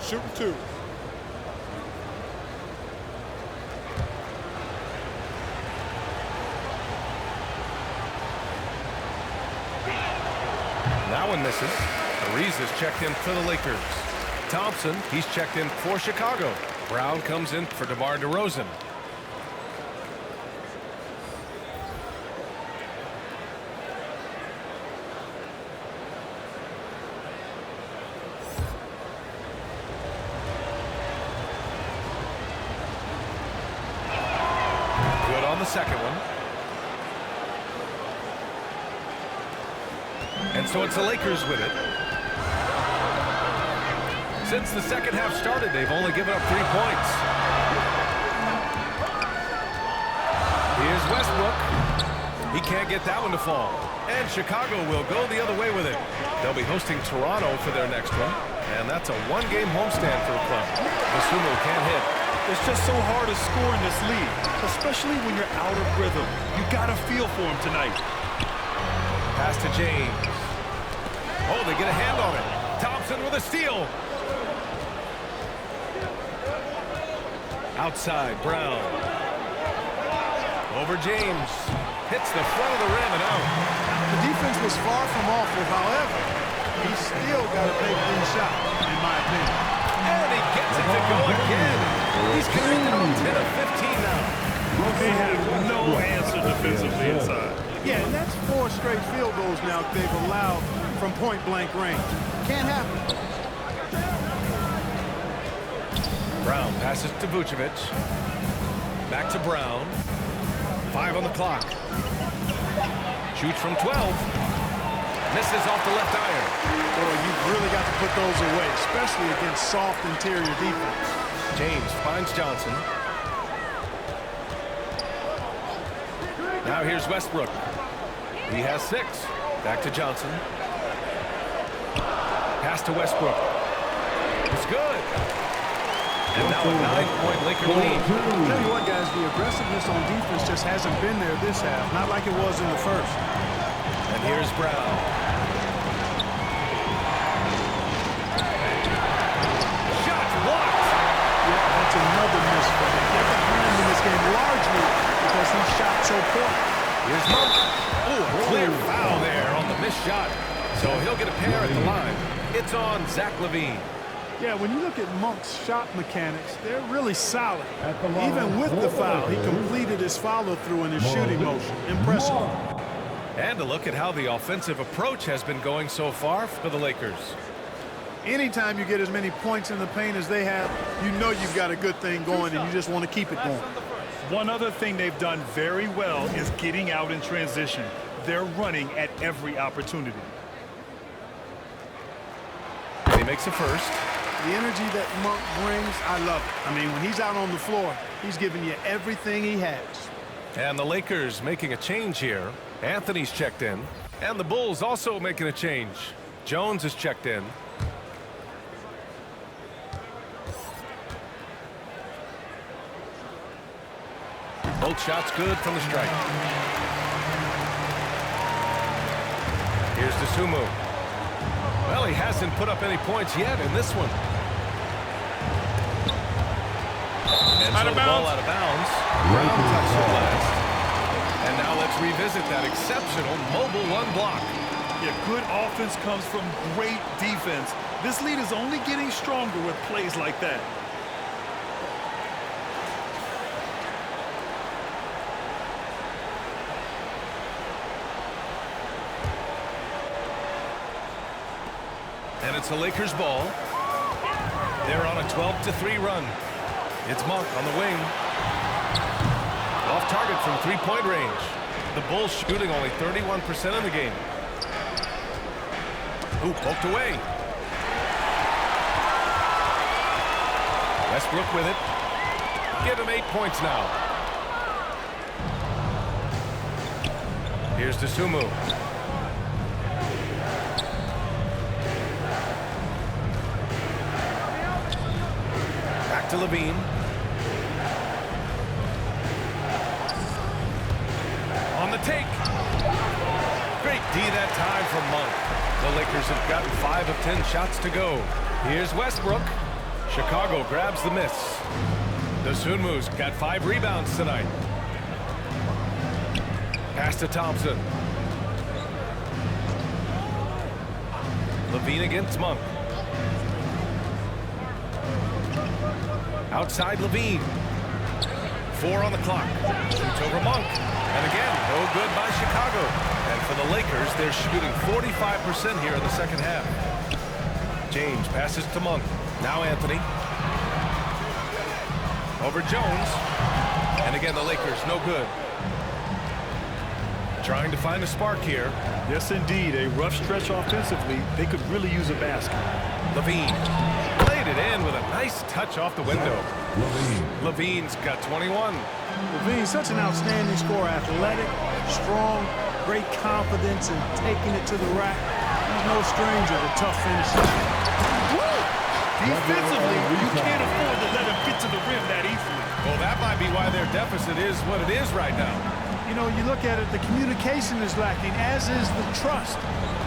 [SPEAKER 10] Shooting 2.
[SPEAKER 1] That one misses. Ariz is checked in for the Lakers. Thompson, he's checked in for Chicago. Brown comes in for DeMar DeRozan. Good on the second one. And so it's the Lakers with it. Since the second half started, they've only given up 3 points. Here's Westbrook. He can't get that one to fall. And Chicago will go the other way with it. They'll be hosting Toronto for their next one. And that's a 1-game homestand for the club. Dosunmu can't hit.
[SPEAKER 2] It's just so hard to score in this league, especially when you're out of rhythm. You got to feel for him tonight.
[SPEAKER 1] Pass to James. Oh, they get a hand on it. Thompson with a steal. Outside, Brown. Over James. Hits the front of the rim and out.
[SPEAKER 4] The defense was far from awful. However, he still got a big thin shot, in my opinion.
[SPEAKER 1] And he gets it to go again. He's connected on 10 of 15 now.
[SPEAKER 2] They have no answer defensively inside.
[SPEAKER 4] Yeah, and that's 4 straight field goals now they've allowed from point-blank range. Can't happen.
[SPEAKER 1] Brown passes to Vucevic. Back to Brown. 5 on the clock. Shoots from 12. Misses off the left iron.
[SPEAKER 4] Boy, you've really got to put those away, especially against soft interior defense.
[SPEAKER 1] James finds Johnson. Now here's Westbrook. He has 6. Back to Johnson. Pass to Westbrook. It's good. And now a 9-point Laker lead.
[SPEAKER 4] I'll tell you what, guys, the aggressiveness on defense just hasn't been there this half. Not like it was in the first.
[SPEAKER 1] And here's Brown. Shot blocked.
[SPEAKER 4] Yeah, that's another miss for him. They're behind in this game largely because he shot so poor.
[SPEAKER 1] Here's Monk. Oh, a clear foul there on the missed shot. So he'll get a pair at the line. It's on Zach Lavine.
[SPEAKER 4] Yeah, when you look at Monk's shot mechanics, they're really solid. Even with the foul, he completed his follow-through in his shooting motion. Impressive.
[SPEAKER 1] And a look at how the offensive approach has been going so far for the Lakers.
[SPEAKER 4] Anytime you get as many points in the paint as they have, you know you've got a good thing going, and you just want to keep it going.
[SPEAKER 2] One other thing they've done very well is getting out in transition. They're running at every opportunity.
[SPEAKER 1] He makes a first.
[SPEAKER 4] The energy that Monk brings, I love it. I mean, when he's out on the floor, he's giving you everything he has.
[SPEAKER 1] And the Lakers making a change here. Anthony's checked in. And the Bulls also making a change. Jones is checked in. Both shots good from the strike. Here's DeSumo. Well, he hasn't put up any points yet in this one. And so the ball out of bounds. Brown touched it last. And now let's revisit that exceptional mobile one block.
[SPEAKER 2] Yeah, good offense comes from great defense. This lead is only getting stronger with plays like that.
[SPEAKER 1] And it's a Lakers ball. They're on a 12-3 run. It's Monk on the wing. Off target from three-point range. The Bulls shooting only 31% in the game. Ooh, poked away. Westbrook with it. Give him 8 points now. Here's DeSumo. Back to Lavine. On the take. Great D that time from Monk. The Lakers have gotten 5 of 10 shots to go. Here's Westbrook. Chicago grabs the miss. DeSumo's got 5 rebounds tonight. Pass to Thompson. Lavine against Monk. Outside Lavine. 4 on the clock. Shoots over Monk. And again, no good by Chicago. And for the Lakers, they're shooting 45% here in the second half. James passes to Monk. Now Anthony. Over Jones. And again, the Lakers, no good. Trying to find a spark here.
[SPEAKER 2] Yes, indeed. A rough stretch offensively. They could really use a basket.
[SPEAKER 1] Lavine. Played it in with a nice touch off the window. Lavine's got 21.
[SPEAKER 4] Lavine's such an outstanding scorer. Athletic, strong, great confidence in taking it to the rack. He's no stranger to tough finishes.
[SPEAKER 2] Defensively, you can't afford to let him get to the rim that easily.
[SPEAKER 1] Well, that might be why their deficit is what it is right now.
[SPEAKER 4] You know, you look at it, the communication is lacking, as is the trust.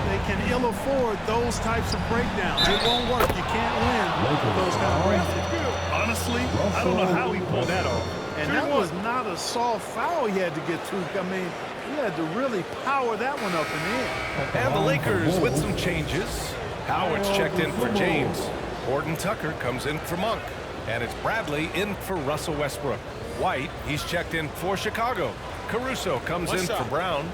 [SPEAKER 4] They can ill afford those types of breakdowns. It won't work. You can't win with those kind of breakdowns.
[SPEAKER 2] Honestly, I don't know how he pulled that off.
[SPEAKER 4] And that was not a soft foul he had to get through. I mean, he had to really power that one up and in.
[SPEAKER 1] And the Lakers with some changes. Howard's checked in for James. Horton Tucker comes in for Monk. And it's Bradley in for Russell Westbrook. White, he's checked in for Chicago. Caruso comes in for Brown.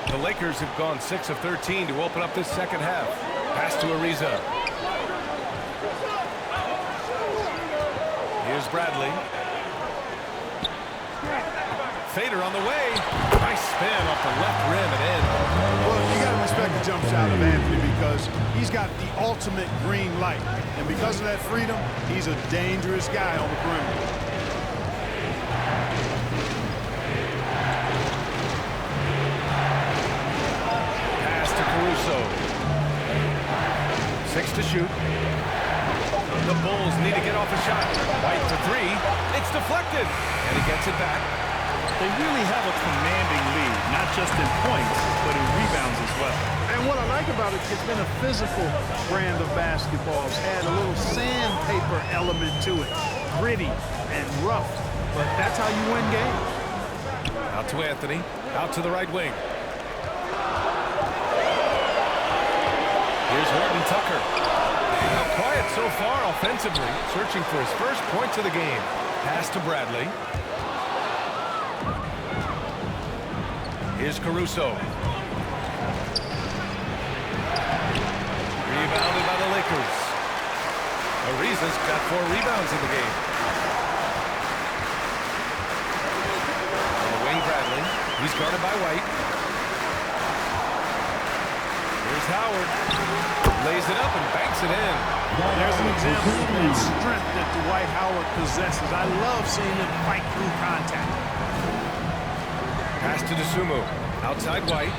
[SPEAKER 1] The Lakers have gone 6 of 13 to open up this second half. Pass to Ariza. Here's Bradley. Fader on the way. Nice spin off the left rim and in.
[SPEAKER 4] Well, you got to respect the jump shot of Anthony because he's got the ultimate green light. And because of that freedom, he's a dangerous guy on the perimeter.
[SPEAKER 1] Pass to Caruso. 6 to shoot. The Bulls need to get off a shot. White for 3. It's deflected. And he gets it back.
[SPEAKER 2] They really have a commanding lead, not just in points, but in rebounds as well.
[SPEAKER 4] And what I like about it, it's been a physical brand of basketball. It's had a little sandpaper element to it. Gritty and rough. But that's how you win games.
[SPEAKER 1] Out to Anthony. Out to the right wing. Here's Horton Tucker. Now quiet so far offensively, searching for his first points of the game. Pass to Bradley. Here's Caruso. Rebounded by the Lakers. Ariza's got 4 rebounds in the game. On the wing, Bradley. He's guarded by White. Here's Howard. Lays it up and banks it in.
[SPEAKER 4] There's an example of that strength that Dwight Howard possesses. I love seeing him fight through contact.
[SPEAKER 1] Pass to DeSumo. Outside White.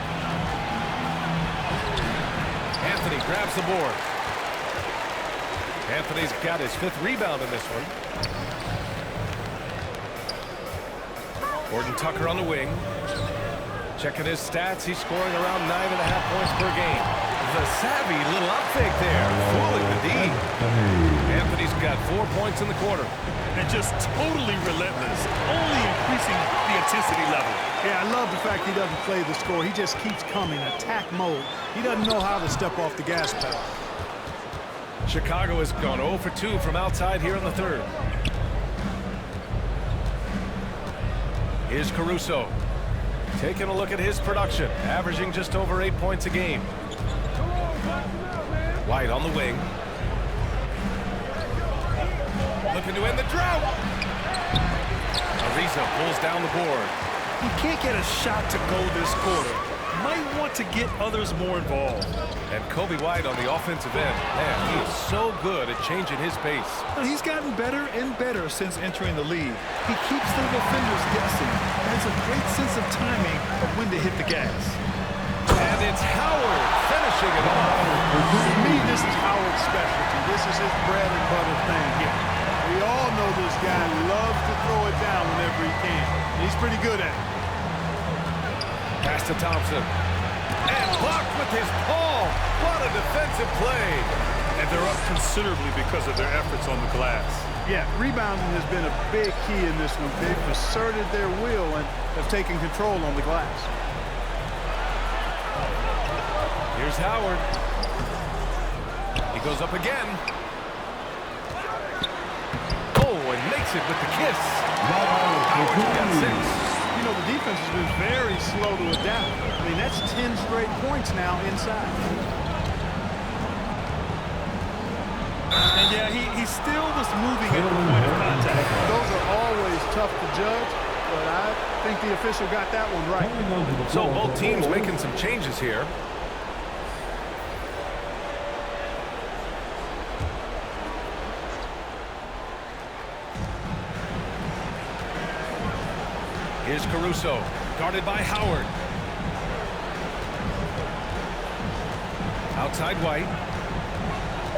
[SPEAKER 1] Anthony grabs the board. Anthony's got his 5th rebound in this one. Gordon Tucker on the wing. Checking his stats, he's scoring around 9.5 points per game. The savvy little up fake there, fooling the D. Anthony's got 4 points in the quarter.
[SPEAKER 2] And just totally relentless, only increasing the intensity level.
[SPEAKER 4] Yeah, I love the fact he doesn't play the score. He just keeps coming, attack mode. He doesn't know how to step off the gas pedal.
[SPEAKER 1] Chicago has gone 0 for 2 from outside here in the 3rd. Here's Caruso. Taking a look at his production, averaging just over 8 points a game. White on the wing. Looking to end the drought. Ariza pulls down the board.
[SPEAKER 2] He can't get a shot to go this quarter. Might want to get others more involved.
[SPEAKER 1] And Kobe White on the offensive end. Man, he is so good at changing his pace.
[SPEAKER 2] Well, he's gotten better and better since entering the league. He keeps the defenders guessing and has a great sense of timing of when to hit the gas.
[SPEAKER 1] And it's Howard finishing it off.
[SPEAKER 4] To me, this is Howard's specialty. This is his bread and butter thing here. We all know this guy loves to throw it down whenever he can. He's pretty good at it.
[SPEAKER 1] Pass to Thompson. And blocked with his palm. What a defensive play.
[SPEAKER 2] And they're up considerably because of their efforts on the glass.
[SPEAKER 4] Yeah, rebounding has been a big key in this one. They've asserted their will and have taken control on the glass.
[SPEAKER 1] Here's Howard. He goes up again. Oh, and makes it with the kiss. Howard's got 6.
[SPEAKER 4] You know, the defense has been very slow to adapt. I mean, that's 10 straight points now inside.
[SPEAKER 2] And yeah, he still was moving at the point of contact.
[SPEAKER 4] Those are always tough to judge, but I think the official got that one right.
[SPEAKER 1] So both teams making some changes here. Here's Caruso, guarded by Howard. Outside White.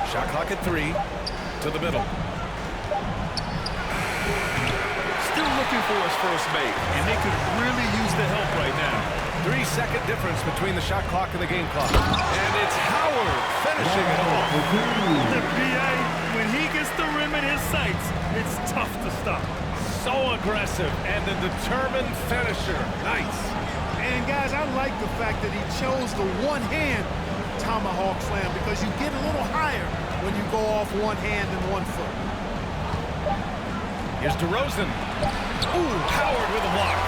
[SPEAKER 1] Shot clock at 3. To the middle.
[SPEAKER 2] Still looking for his first make, and they could really use the help right now.
[SPEAKER 1] 3-second difference between the shot clock and the game clock. And it's Howard finishing it off.
[SPEAKER 2] The PA, when he gets the rim in his sights, it's tough to stop.
[SPEAKER 1] So aggressive and a determined finisher. Nice.
[SPEAKER 4] And guys, I like the fact that he chose the one-hand tomahawk slam because you get a little higher when you go off one hand and 1 foot.
[SPEAKER 1] Here's DeRozan. Ooh, Howard with a block.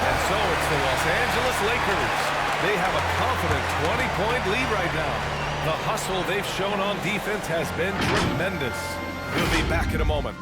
[SPEAKER 1] And so it's the Los Angeles Lakers. They have a confident 20-point lead right now. The hustle they've shown on defense has been tremendous. We'll be back in a moment.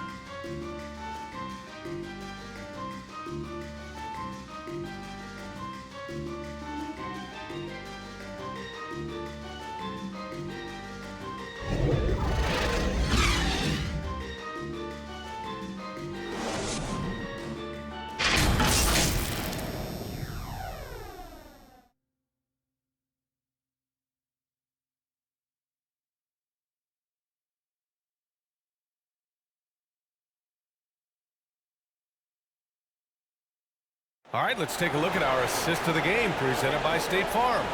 [SPEAKER 1] All right, let's take a look at our assist of the game presented by State Farm.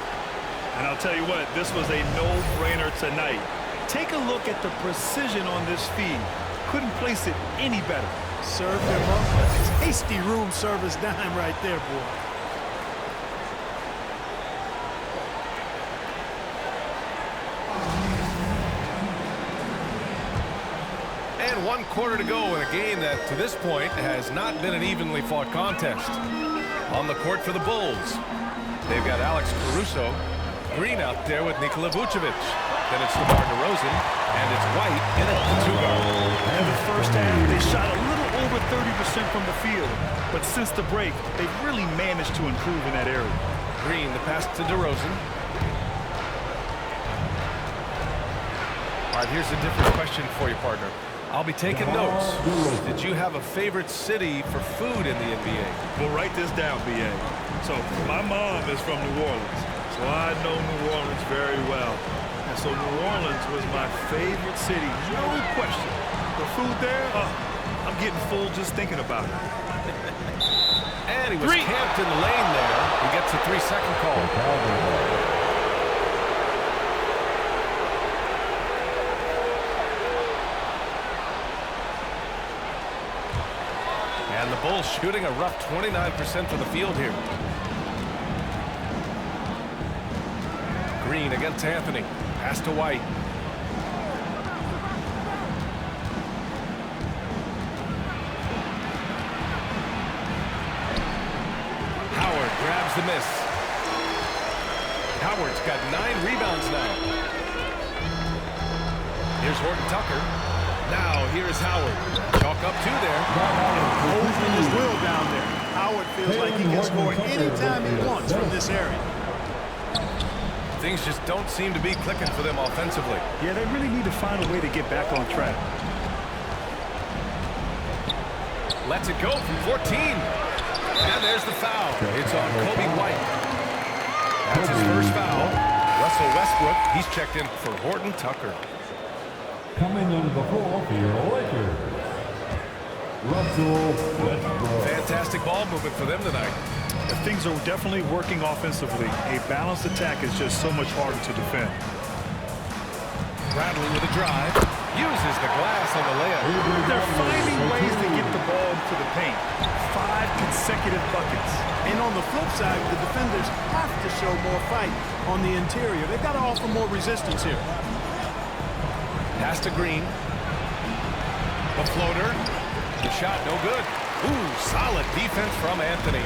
[SPEAKER 2] And I'll tell you what, this was a no-brainer tonight. Take a look at the precision on this feed. Couldn't place it any better.
[SPEAKER 4] Served him up. A tasty room service dime right there, boy.
[SPEAKER 1] And 1 quarter to go in a game that, to this point, has not been an evenly fought contest. On the court for the Bulls, they've got Alex Caruso, Green out there with Nikola Vucevic. Then it's DeMar DeRozan, and it's White in at the 2-guard.
[SPEAKER 2] In the first half, they shot a little over 30% from the field. But since the break, they've really managed to improve in that area.
[SPEAKER 1] Green, the pass to DeRozan. All right, here's a different question for you, partner. I'll be taking notes. Did you have a favorite city for food in the NBA?
[SPEAKER 2] Well, write this down, B.A. So, my mom is from New Orleans, so I know New Orleans very well. And so New Orleans was my favorite city, no question. The food there, I'm getting full just thinking about it.
[SPEAKER 1] And he was camped in the lane there. He gets a 3-second call. And the Bulls shooting a rough 29% from the field here. Green against Anthony. Pass to White. Howard grabs the miss. Howard's got 9 rebounds now. Here's Horton Tucker. Now here's Howard. Chalk up 2 there.
[SPEAKER 4] Holding his will down there. Howard feels like he can score anytime he wants from this area.
[SPEAKER 1] Things just don't seem to be clicking for them offensively.
[SPEAKER 2] Yeah, they really need to find a way to get back on track.
[SPEAKER 1] Lets it go from 14. And there's the foul. It's on Kobe White. That's his first foul. Russell Westbrook, he's checked in for Horton Tucker.
[SPEAKER 11] Coming in the floor for your Lakers, Russell Westbrook.
[SPEAKER 1] Fantastic ball movement for them tonight.
[SPEAKER 2] Things are definitely working offensively. A balanced attack is just so much harder to defend.
[SPEAKER 1] Bradley with a drive. Uses the glass on the layup.
[SPEAKER 2] They're finding ways to get the ball to the paint. 5 consecutive buckets.
[SPEAKER 4] And on the flip side, the defenders have to show more fight on the interior. They've got to offer more resistance here.
[SPEAKER 1] Pass to Green. The floater. The shot no good. Ooh, solid defense from Anthony.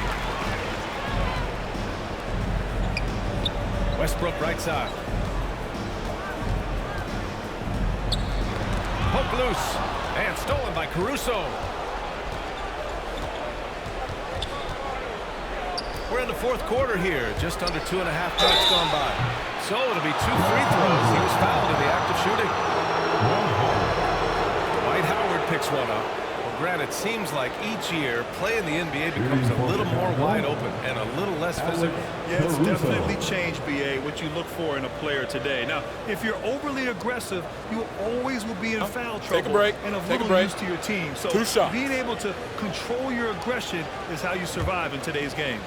[SPEAKER 1] Westbrook right side. Poke loose. And stolen by Caruso. We're in the 4th quarter here. Just under 2.5 minutes gone by. So it'll be 2 free throws. He was fouled in the act of shooting. Dwight Howard picks one up. Well, Grant, it seems like each year play in the NBA becomes a little more wide open and a little less physical.
[SPEAKER 2] Yeah, it's definitely changed, B.A., what you look for in a player today. Now, if you're overly aggressive, you always will be in foul trouble.
[SPEAKER 8] Take a break.
[SPEAKER 2] And of little use to your team. So
[SPEAKER 8] 2 shots.
[SPEAKER 2] Being able to control your aggression is how you survive in today's game.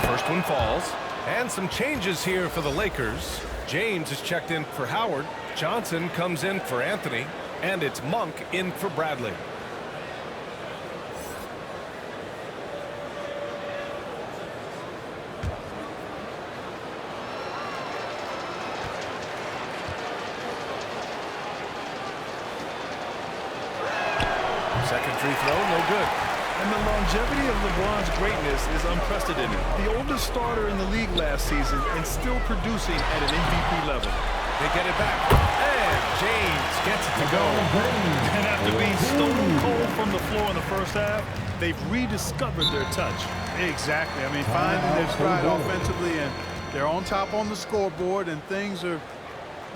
[SPEAKER 1] First one falls. And some changes here for the Lakers. James is checked in for Howard. Johnson comes in for Anthony. And it's Monk in for Bradley. Second free throw, no good.
[SPEAKER 2] And the longevity of LeBron's greatness is unprecedented. The oldest starter in the league last season and still producing at an MVP level.
[SPEAKER 1] They get it back. And James gets it to go.
[SPEAKER 2] And after being stone cold from the floor in the first half, they've rediscovered their touch.
[SPEAKER 4] Exactly. I mean, finding their stride offensively, and they're on top on the scoreboard, and things are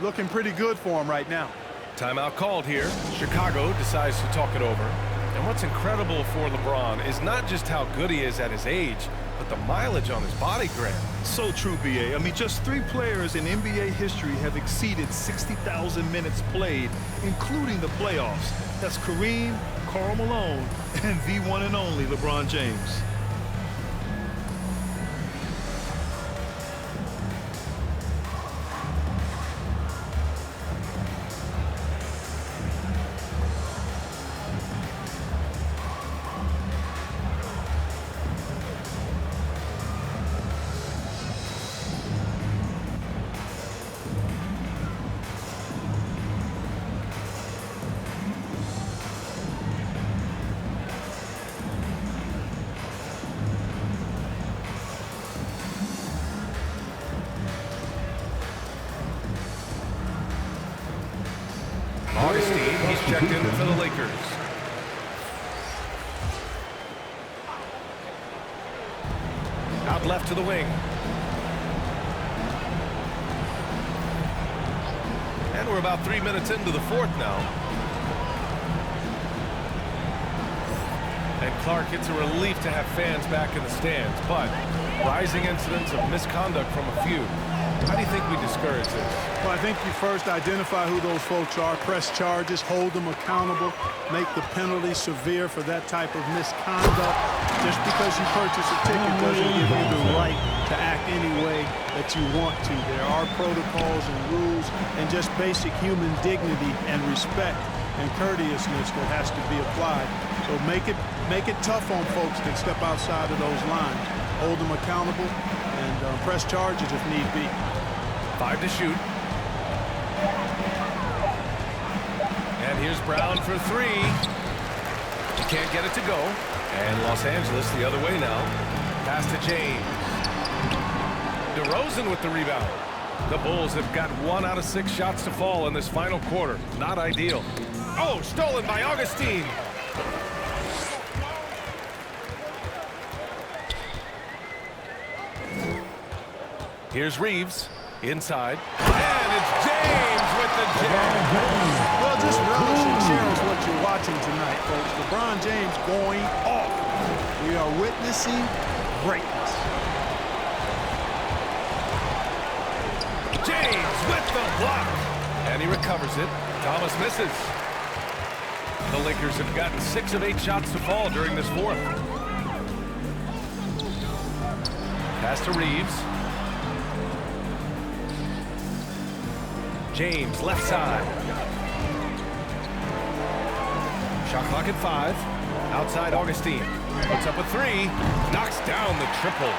[SPEAKER 4] looking pretty good for them right now.
[SPEAKER 1] Timeout called here. Chicago decides to talk it over. And what's incredible for LeBron is not just how good he is at his age, but the mileage on his body, Grant.
[SPEAKER 2] So true, B.A. I mean, just 3 players in NBA history have exceeded 60,000 minutes played, including the playoffs. That's Kareem, Karl Malone, and the one and only LeBron James.
[SPEAKER 1] checked in for the Lakers. Out left to the wing. And we're about 3 minutes into the fourth now. And Clark, it's a relief to have fans back in the stands, but rising incidents of misconduct from a few. How do you think we discourage this?
[SPEAKER 4] Well, I think you first identify who those folks are, press charges, hold them accountable, make the penalty severe for that type of misconduct. Just because you purchase a ticket doesn't give you the right to act any way that you want to. There are protocols and rules and just basic human dignity and respect and courteousness that has to be applied. So make it tough on folks that step outside of those lines. Hold them accountable and press charges if need be.
[SPEAKER 1] 5 to shoot. And here's Brown for 3. He can't get it to go. And Los Angeles the other way now. Pass to James. DeRozan with the rebound. The Bulls have got 1 out of 6 shots to fall in this final quarter. Not ideal. Oh, stolen by Augustine. Here's Reeves inside. And it's James with the jam.
[SPEAKER 4] Well, just relish and cherish what you're watching tonight, folks. LeBron James going off. We are witnessing greatness.
[SPEAKER 1] James with the block. And he recovers it. Thomas misses. The Lakers have gotten 6 of 8 shots to fall during this fourth. Pass to Reeves. James, left side. Shot clock at 5. Outside Augustine. Puts up a 3. Knocks down the triple.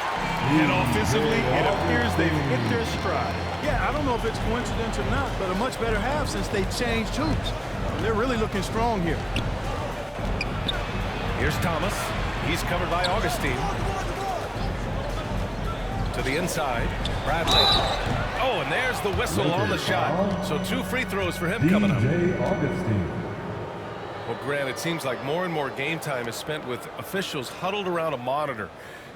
[SPEAKER 2] And offensively, it appears they've hit their stride.
[SPEAKER 4] Yeah, I don't know if it's coincidence or not, but a much better half since they changed hoops. And they're really looking strong here.
[SPEAKER 1] Here's Thomas. He's covered by Augustine. To the inside. Bradley. Oh, and there's the whistle on the shot. So 2 free throws for him coming up. Well, Grant, it seems like more and more game time is spent with officials huddled around a monitor.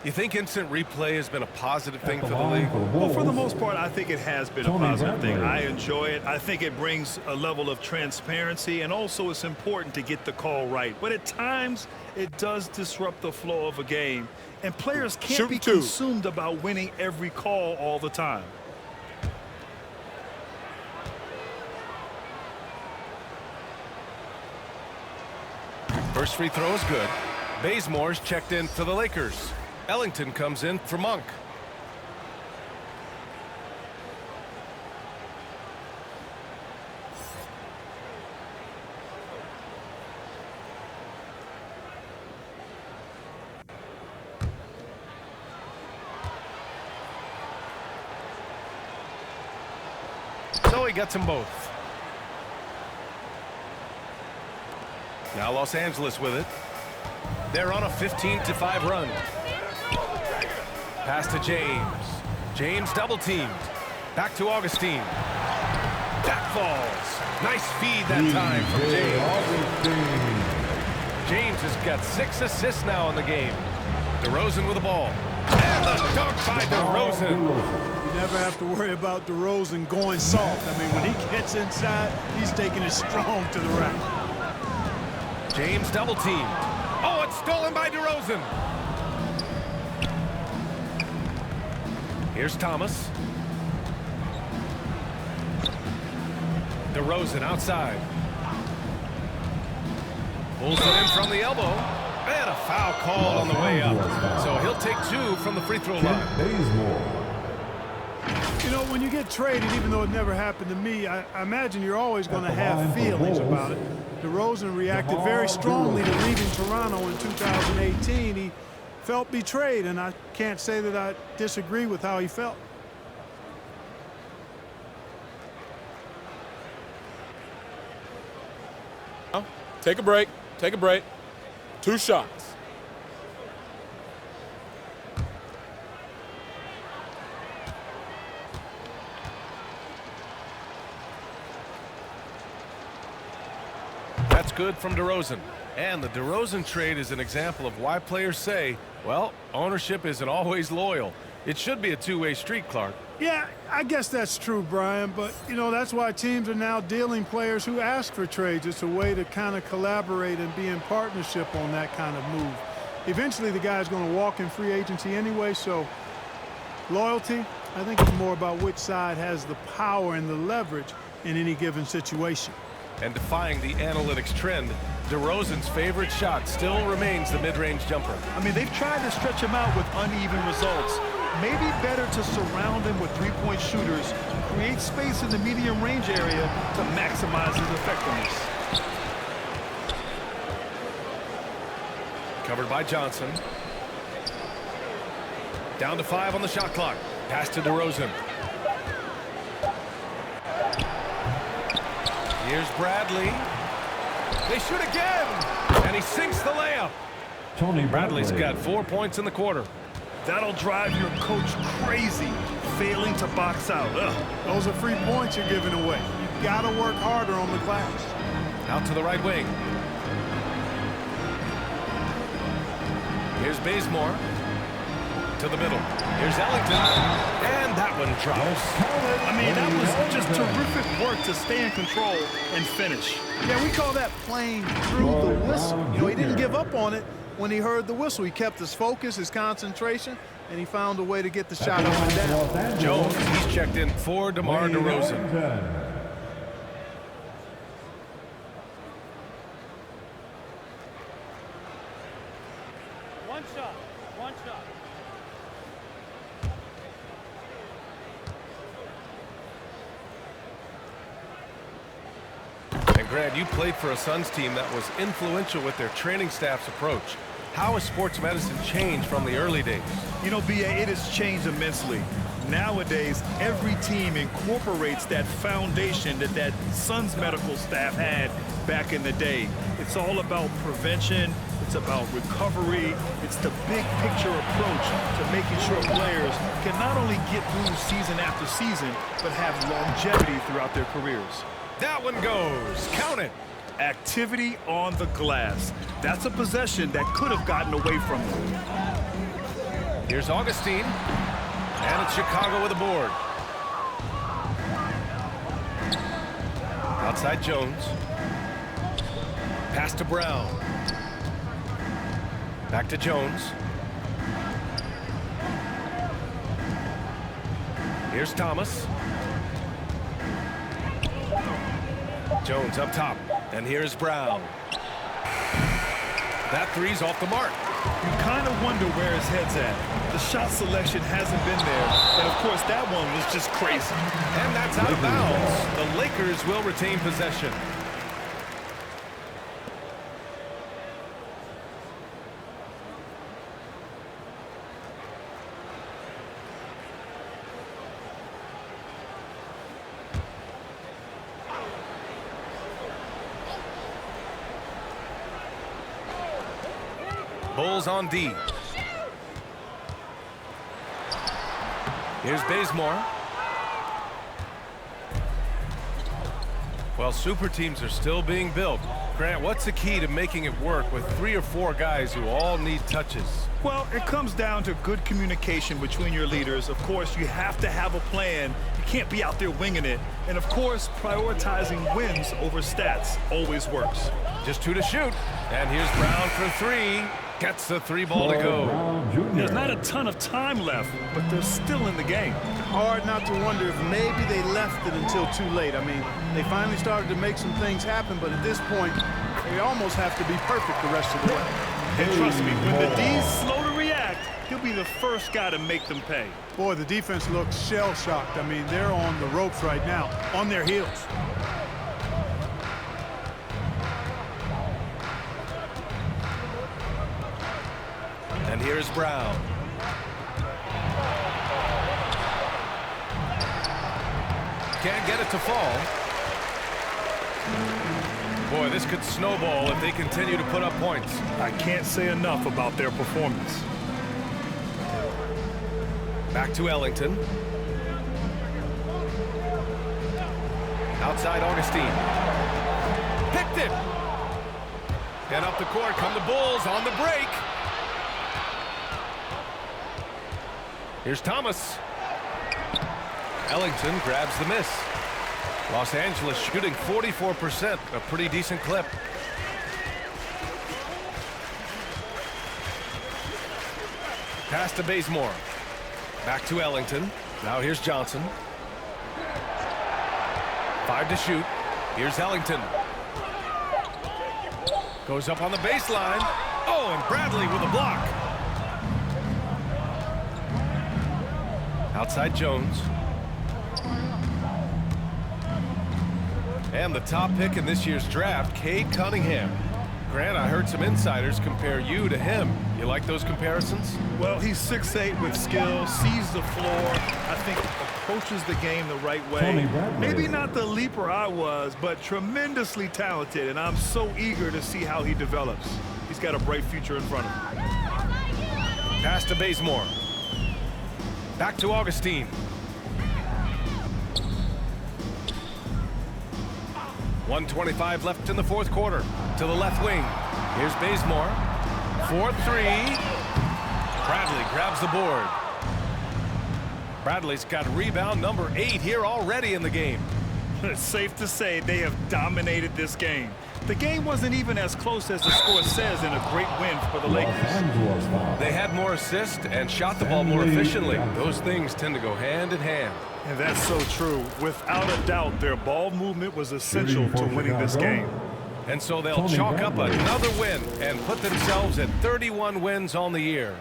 [SPEAKER 1] You think instant replay has been a positive thing for the league?
[SPEAKER 2] Well, for the most part, I think it has been a positive thing. I enjoy it. I think it brings a level of transparency, and also it's important to get the call right. But at times, it does disrupt the flow of a game, and players can't be consumed about winning every call all the time.
[SPEAKER 1] First free throw is good. Bazemore's checked in for the Lakers. Ellington comes in for Monk. So he gets them both. Now Los Angeles with it. They're on a 15-5 run. Pass to James. James double teamed. Back to Augustine. That falls. Nice feed that time from James. James has got 6 assists now in the game. DeRozan with the ball. And the dunk by DeRozan.
[SPEAKER 4] You never have to worry about DeRozan going soft. I mean, when he gets inside, he's taking it strong to the rack.
[SPEAKER 1] James double teamed. Oh, it's stolen by DeRozan. Here's Thomas. DeRozan outside. Pulls it in from the elbow. And a foul call on the way up. So he'll take 2 from the free throw line.
[SPEAKER 4] You know, when you get traded, even though it never happened to me, I imagine you're always going to have feelings about it. DeRozan reacted very strongly to leaving Toronto in 2018. He felt betrayed, and I can't say that I disagree with how he felt.
[SPEAKER 5] Take a break. Take a break. 2 shots.
[SPEAKER 1] good from DeRozan. And the DeRozan trade is an example of why players say, well, ownership isn't always loyal. It should be a two-way street, Clark.
[SPEAKER 4] Yeah, I guess that's true, Brian, but, you know, that's why teams are now dealing players who ask for trades. It's a way to kind of collaborate and be in partnership on that kind of move. Eventually, the guy's going to walk in free agency anyway, so loyalty, I think it's more about which side has the power and the leverage in any given situation.
[SPEAKER 1] And defying the analytics trend, DeRozan's favorite shot still remains the mid-range jumper.
[SPEAKER 2] I mean, they've tried to stretch him out with uneven results. Maybe better to surround him with three-point shooters, create space in the medium range area to maximize his effectiveness.
[SPEAKER 1] Covered by Johnson. Down to 5 on the shot clock. Pass to DeRozan. Here's Bradley. They shoot again, and he sinks the layup.
[SPEAKER 11] Tony
[SPEAKER 1] Bradley's got 4 points in the quarter.
[SPEAKER 2] That'll drive your coach crazy, failing to box out.
[SPEAKER 4] Those are free points you're giving away. You've got to work harder on the glass.
[SPEAKER 1] Out to the right wing. Here's Bazemore. To the middle. Here's Ellington. And that one drops.
[SPEAKER 2] I mean, that was just terrific work to stay in control and finish.
[SPEAKER 4] Yeah, we call that playing through the whistle. You know, he didn't give up on it when he heard the whistle. He kept his focus, his concentration, and he found a way to get the shot up and down.
[SPEAKER 1] Jones, he's checked in for DeMar DeRozan.
[SPEAKER 5] One shot.
[SPEAKER 1] And Grant, you played for a Suns team that was influential with their training staff's approach. How has sports medicine changed from the early days?
[SPEAKER 2] You know, B.A., it has changed immensely. Nowadays, every team incorporates that foundation that Suns medical staff had back in the day. It's all about prevention. It's about recovery. It's the big picture approach to making sure players can not only get through season after season, but have longevity throughout their careers.
[SPEAKER 1] That one goes. Count it.
[SPEAKER 2] Activity on the glass. That's a possession that could have gotten away from them.
[SPEAKER 1] Here's Augustine. And it's Chicago with a board. Outside Jones. Pass to Brown. Back to Jones. Here's Thomas. Jones up top. And here's Brown. That three's off the mark.
[SPEAKER 2] You kind of wonder where his head's at. The shot selection hasn't been there. And, of course, that one was just crazy.
[SPEAKER 1] And that's out of bounds. The Lakers will retain possession. Bulls on D. Here's Bazemore. Well, super teams are still being built. Grant, what's the key to making it work with 3 or 4 guys who all need touches?
[SPEAKER 2] Well, it comes down to good communication between your leaders. Of course, you have to have a plan. You can't be out there winging it. And, of course, prioritizing wins over stats always works.
[SPEAKER 1] Just 2 to shoot. And here's Brown for 3. Gets the 3 ball to go.
[SPEAKER 2] There's not a ton of time left, but they're still in the game.
[SPEAKER 4] Hard not to wonder if maybe they left it until too late. I mean, they finally started to make some things happen, but at this point, they almost have to be perfect the rest of the way.
[SPEAKER 2] And trust me, when the D's slow to react, he'll be the first guy to make them pay.
[SPEAKER 4] Boy, the defense looks shell-shocked. I mean, they're on the ropes right now, on their heels.
[SPEAKER 1] And here's Brown. Can't get it to fall. Boy, this could snowball if they continue to put up points.
[SPEAKER 2] I can't say enough about their performance.
[SPEAKER 1] Back to Ellington. Outside Augustine. Picked it. And up the court come the Bulls on the break. Here's Thomas. Ellington grabs the miss. Los Angeles shooting 44%, a pretty decent clip. Pass to Bazemore. Back to Ellington. Now here's Johnson. 5 to shoot. Here's Ellington. Goes up on the baseline. Oh, and Bradley with a block. Outside Jones. And the top pick in this year's draft, Cade Cunningham. Grant, I heard some insiders compare you to him. You like those comparisons?
[SPEAKER 2] Well, he's 6'8" with skill, sees the floor. I think approaches the game the right way. Maybe not the leaper I was, but tremendously talented, and I'm so eager to see how he develops. He's got a bright future in front of him.
[SPEAKER 1] Pass to Bazemore. Back to Augustine. .125 left in the fourth quarter. To the left wing. Here's Bazemore. 4-3. Bradley grabs the board. Bradley's got rebound number 8 here already in the game.
[SPEAKER 2] It's safe to say they have dominated this game. The game wasn't even as close as the score says in a great win for the Lakers.
[SPEAKER 1] They had more assists and shot the ball more efficiently. Those things tend to go hand in hand.
[SPEAKER 2] And that's so true. Without a doubt, their ball movement was essential to winning this game.
[SPEAKER 1] And so they'll chalk up another win and put themselves at 31 wins on the year.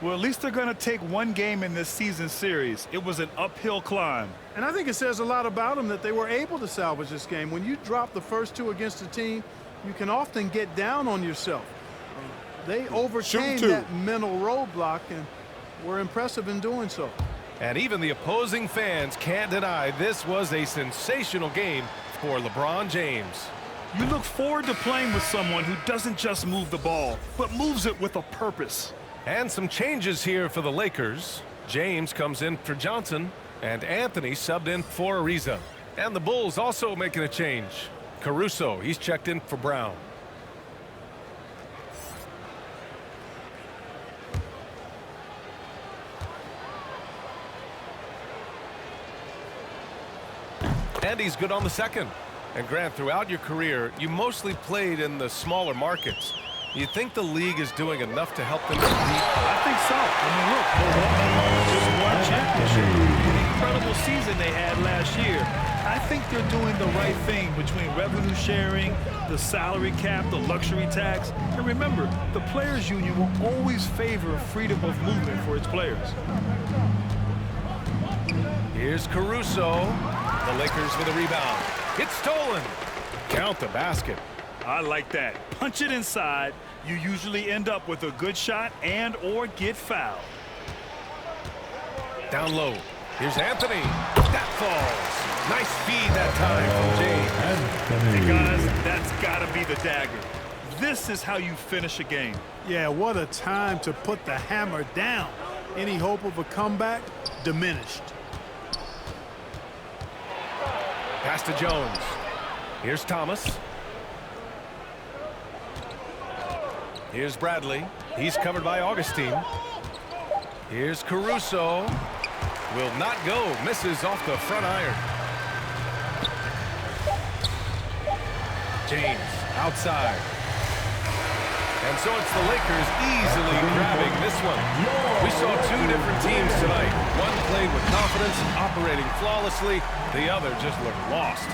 [SPEAKER 2] Well, at least they're going to take one game in this season series. It was an uphill climb.
[SPEAKER 4] And I think it says a lot about them that they were able to salvage this game. When you drop the first 2 against a team, you can often get down on yourself. They overcame that mental roadblock and were impressive in doing so.
[SPEAKER 1] And even the opposing fans can't deny this was a sensational game for LeBron James.
[SPEAKER 2] You look forward to playing with someone who doesn't just move the ball, but moves it with a purpose.
[SPEAKER 1] And some changes here for the Lakers. James comes in for Johnson, and Anthony subbed in for Ariza. And the Bulls also making a change. Caruso, he's checked in for Brown. And he's good on the second. And Grant, throughout your career, you mostly played in the smaller markets. You think the league is doing enough to help them compete?
[SPEAKER 2] I think so. I mean, look, Milwaukee just won a championship. The incredible season they had last year. I think they're doing the right thing between revenue sharing, the salary cap, the luxury tax. And remember, the players' union will always favor freedom of movement for its players.
[SPEAKER 1] Here's Caruso. The Lakers with a rebound. It's stolen. Count the basket.
[SPEAKER 2] I like that. Punch it inside. You usually end up with a good shot and or get fouled.
[SPEAKER 1] Down low. Here's Anthony. That falls. Nice feed that time from James.
[SPEAKER 2] And guys, that's got to be the dagger. This is how you finish a game.
[SPEAKER 4] Yeah, what a time to put the hammer down. Any hope of a comeback diminished.
[SPEAKER 1] Pass to Jones. Here's Thomas. Here's Bradley. He's covered by Augustine. Here's Caruso. Will not go. Misses off the front iron. James outside. And so it's the Lakers easily grabbing this one. We saw 2 different teams tonight. One played with confidence, operating flawlessly. The other just looked lost.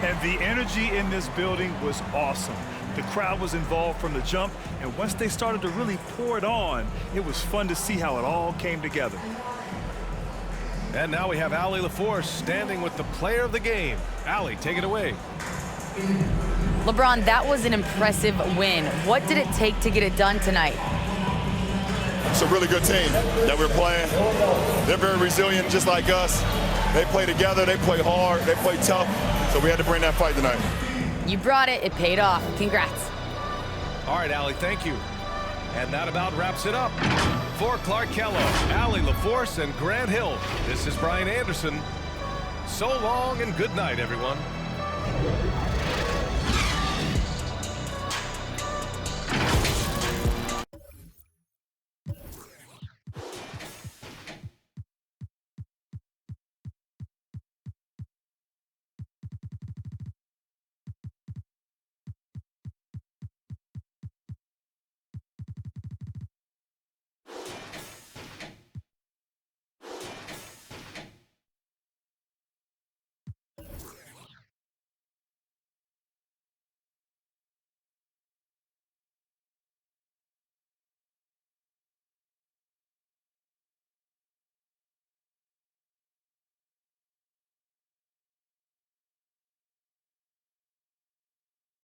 [SPEAKER 2] And the energy in this building was awesome. The crowd was involved from the jump, and once they started to really pour it on, it was fun to see how it all came together.
[SPEAKER 1] And now we have Allie LaForce standing with the player of the game. Allie, take it away.
[SPEAKER 3] LeBron, that was an impressive win. What did it take to get it done tonight?
[SPEAKER 12] It's a really good team that we're playing. They're very resilient, just like us. They play together, they play hard, they play tough, so we had to bring that fight tonight.
[SPEAKER 3] You brought it. It paid off. Congrats.
[SPEAKER 1] All right, Allie, thank you. And that about wraps it up. For Clark Kellogg, Allie LaForce, and Grant Hill, this is Brian Anderson. So long and good night, everyone.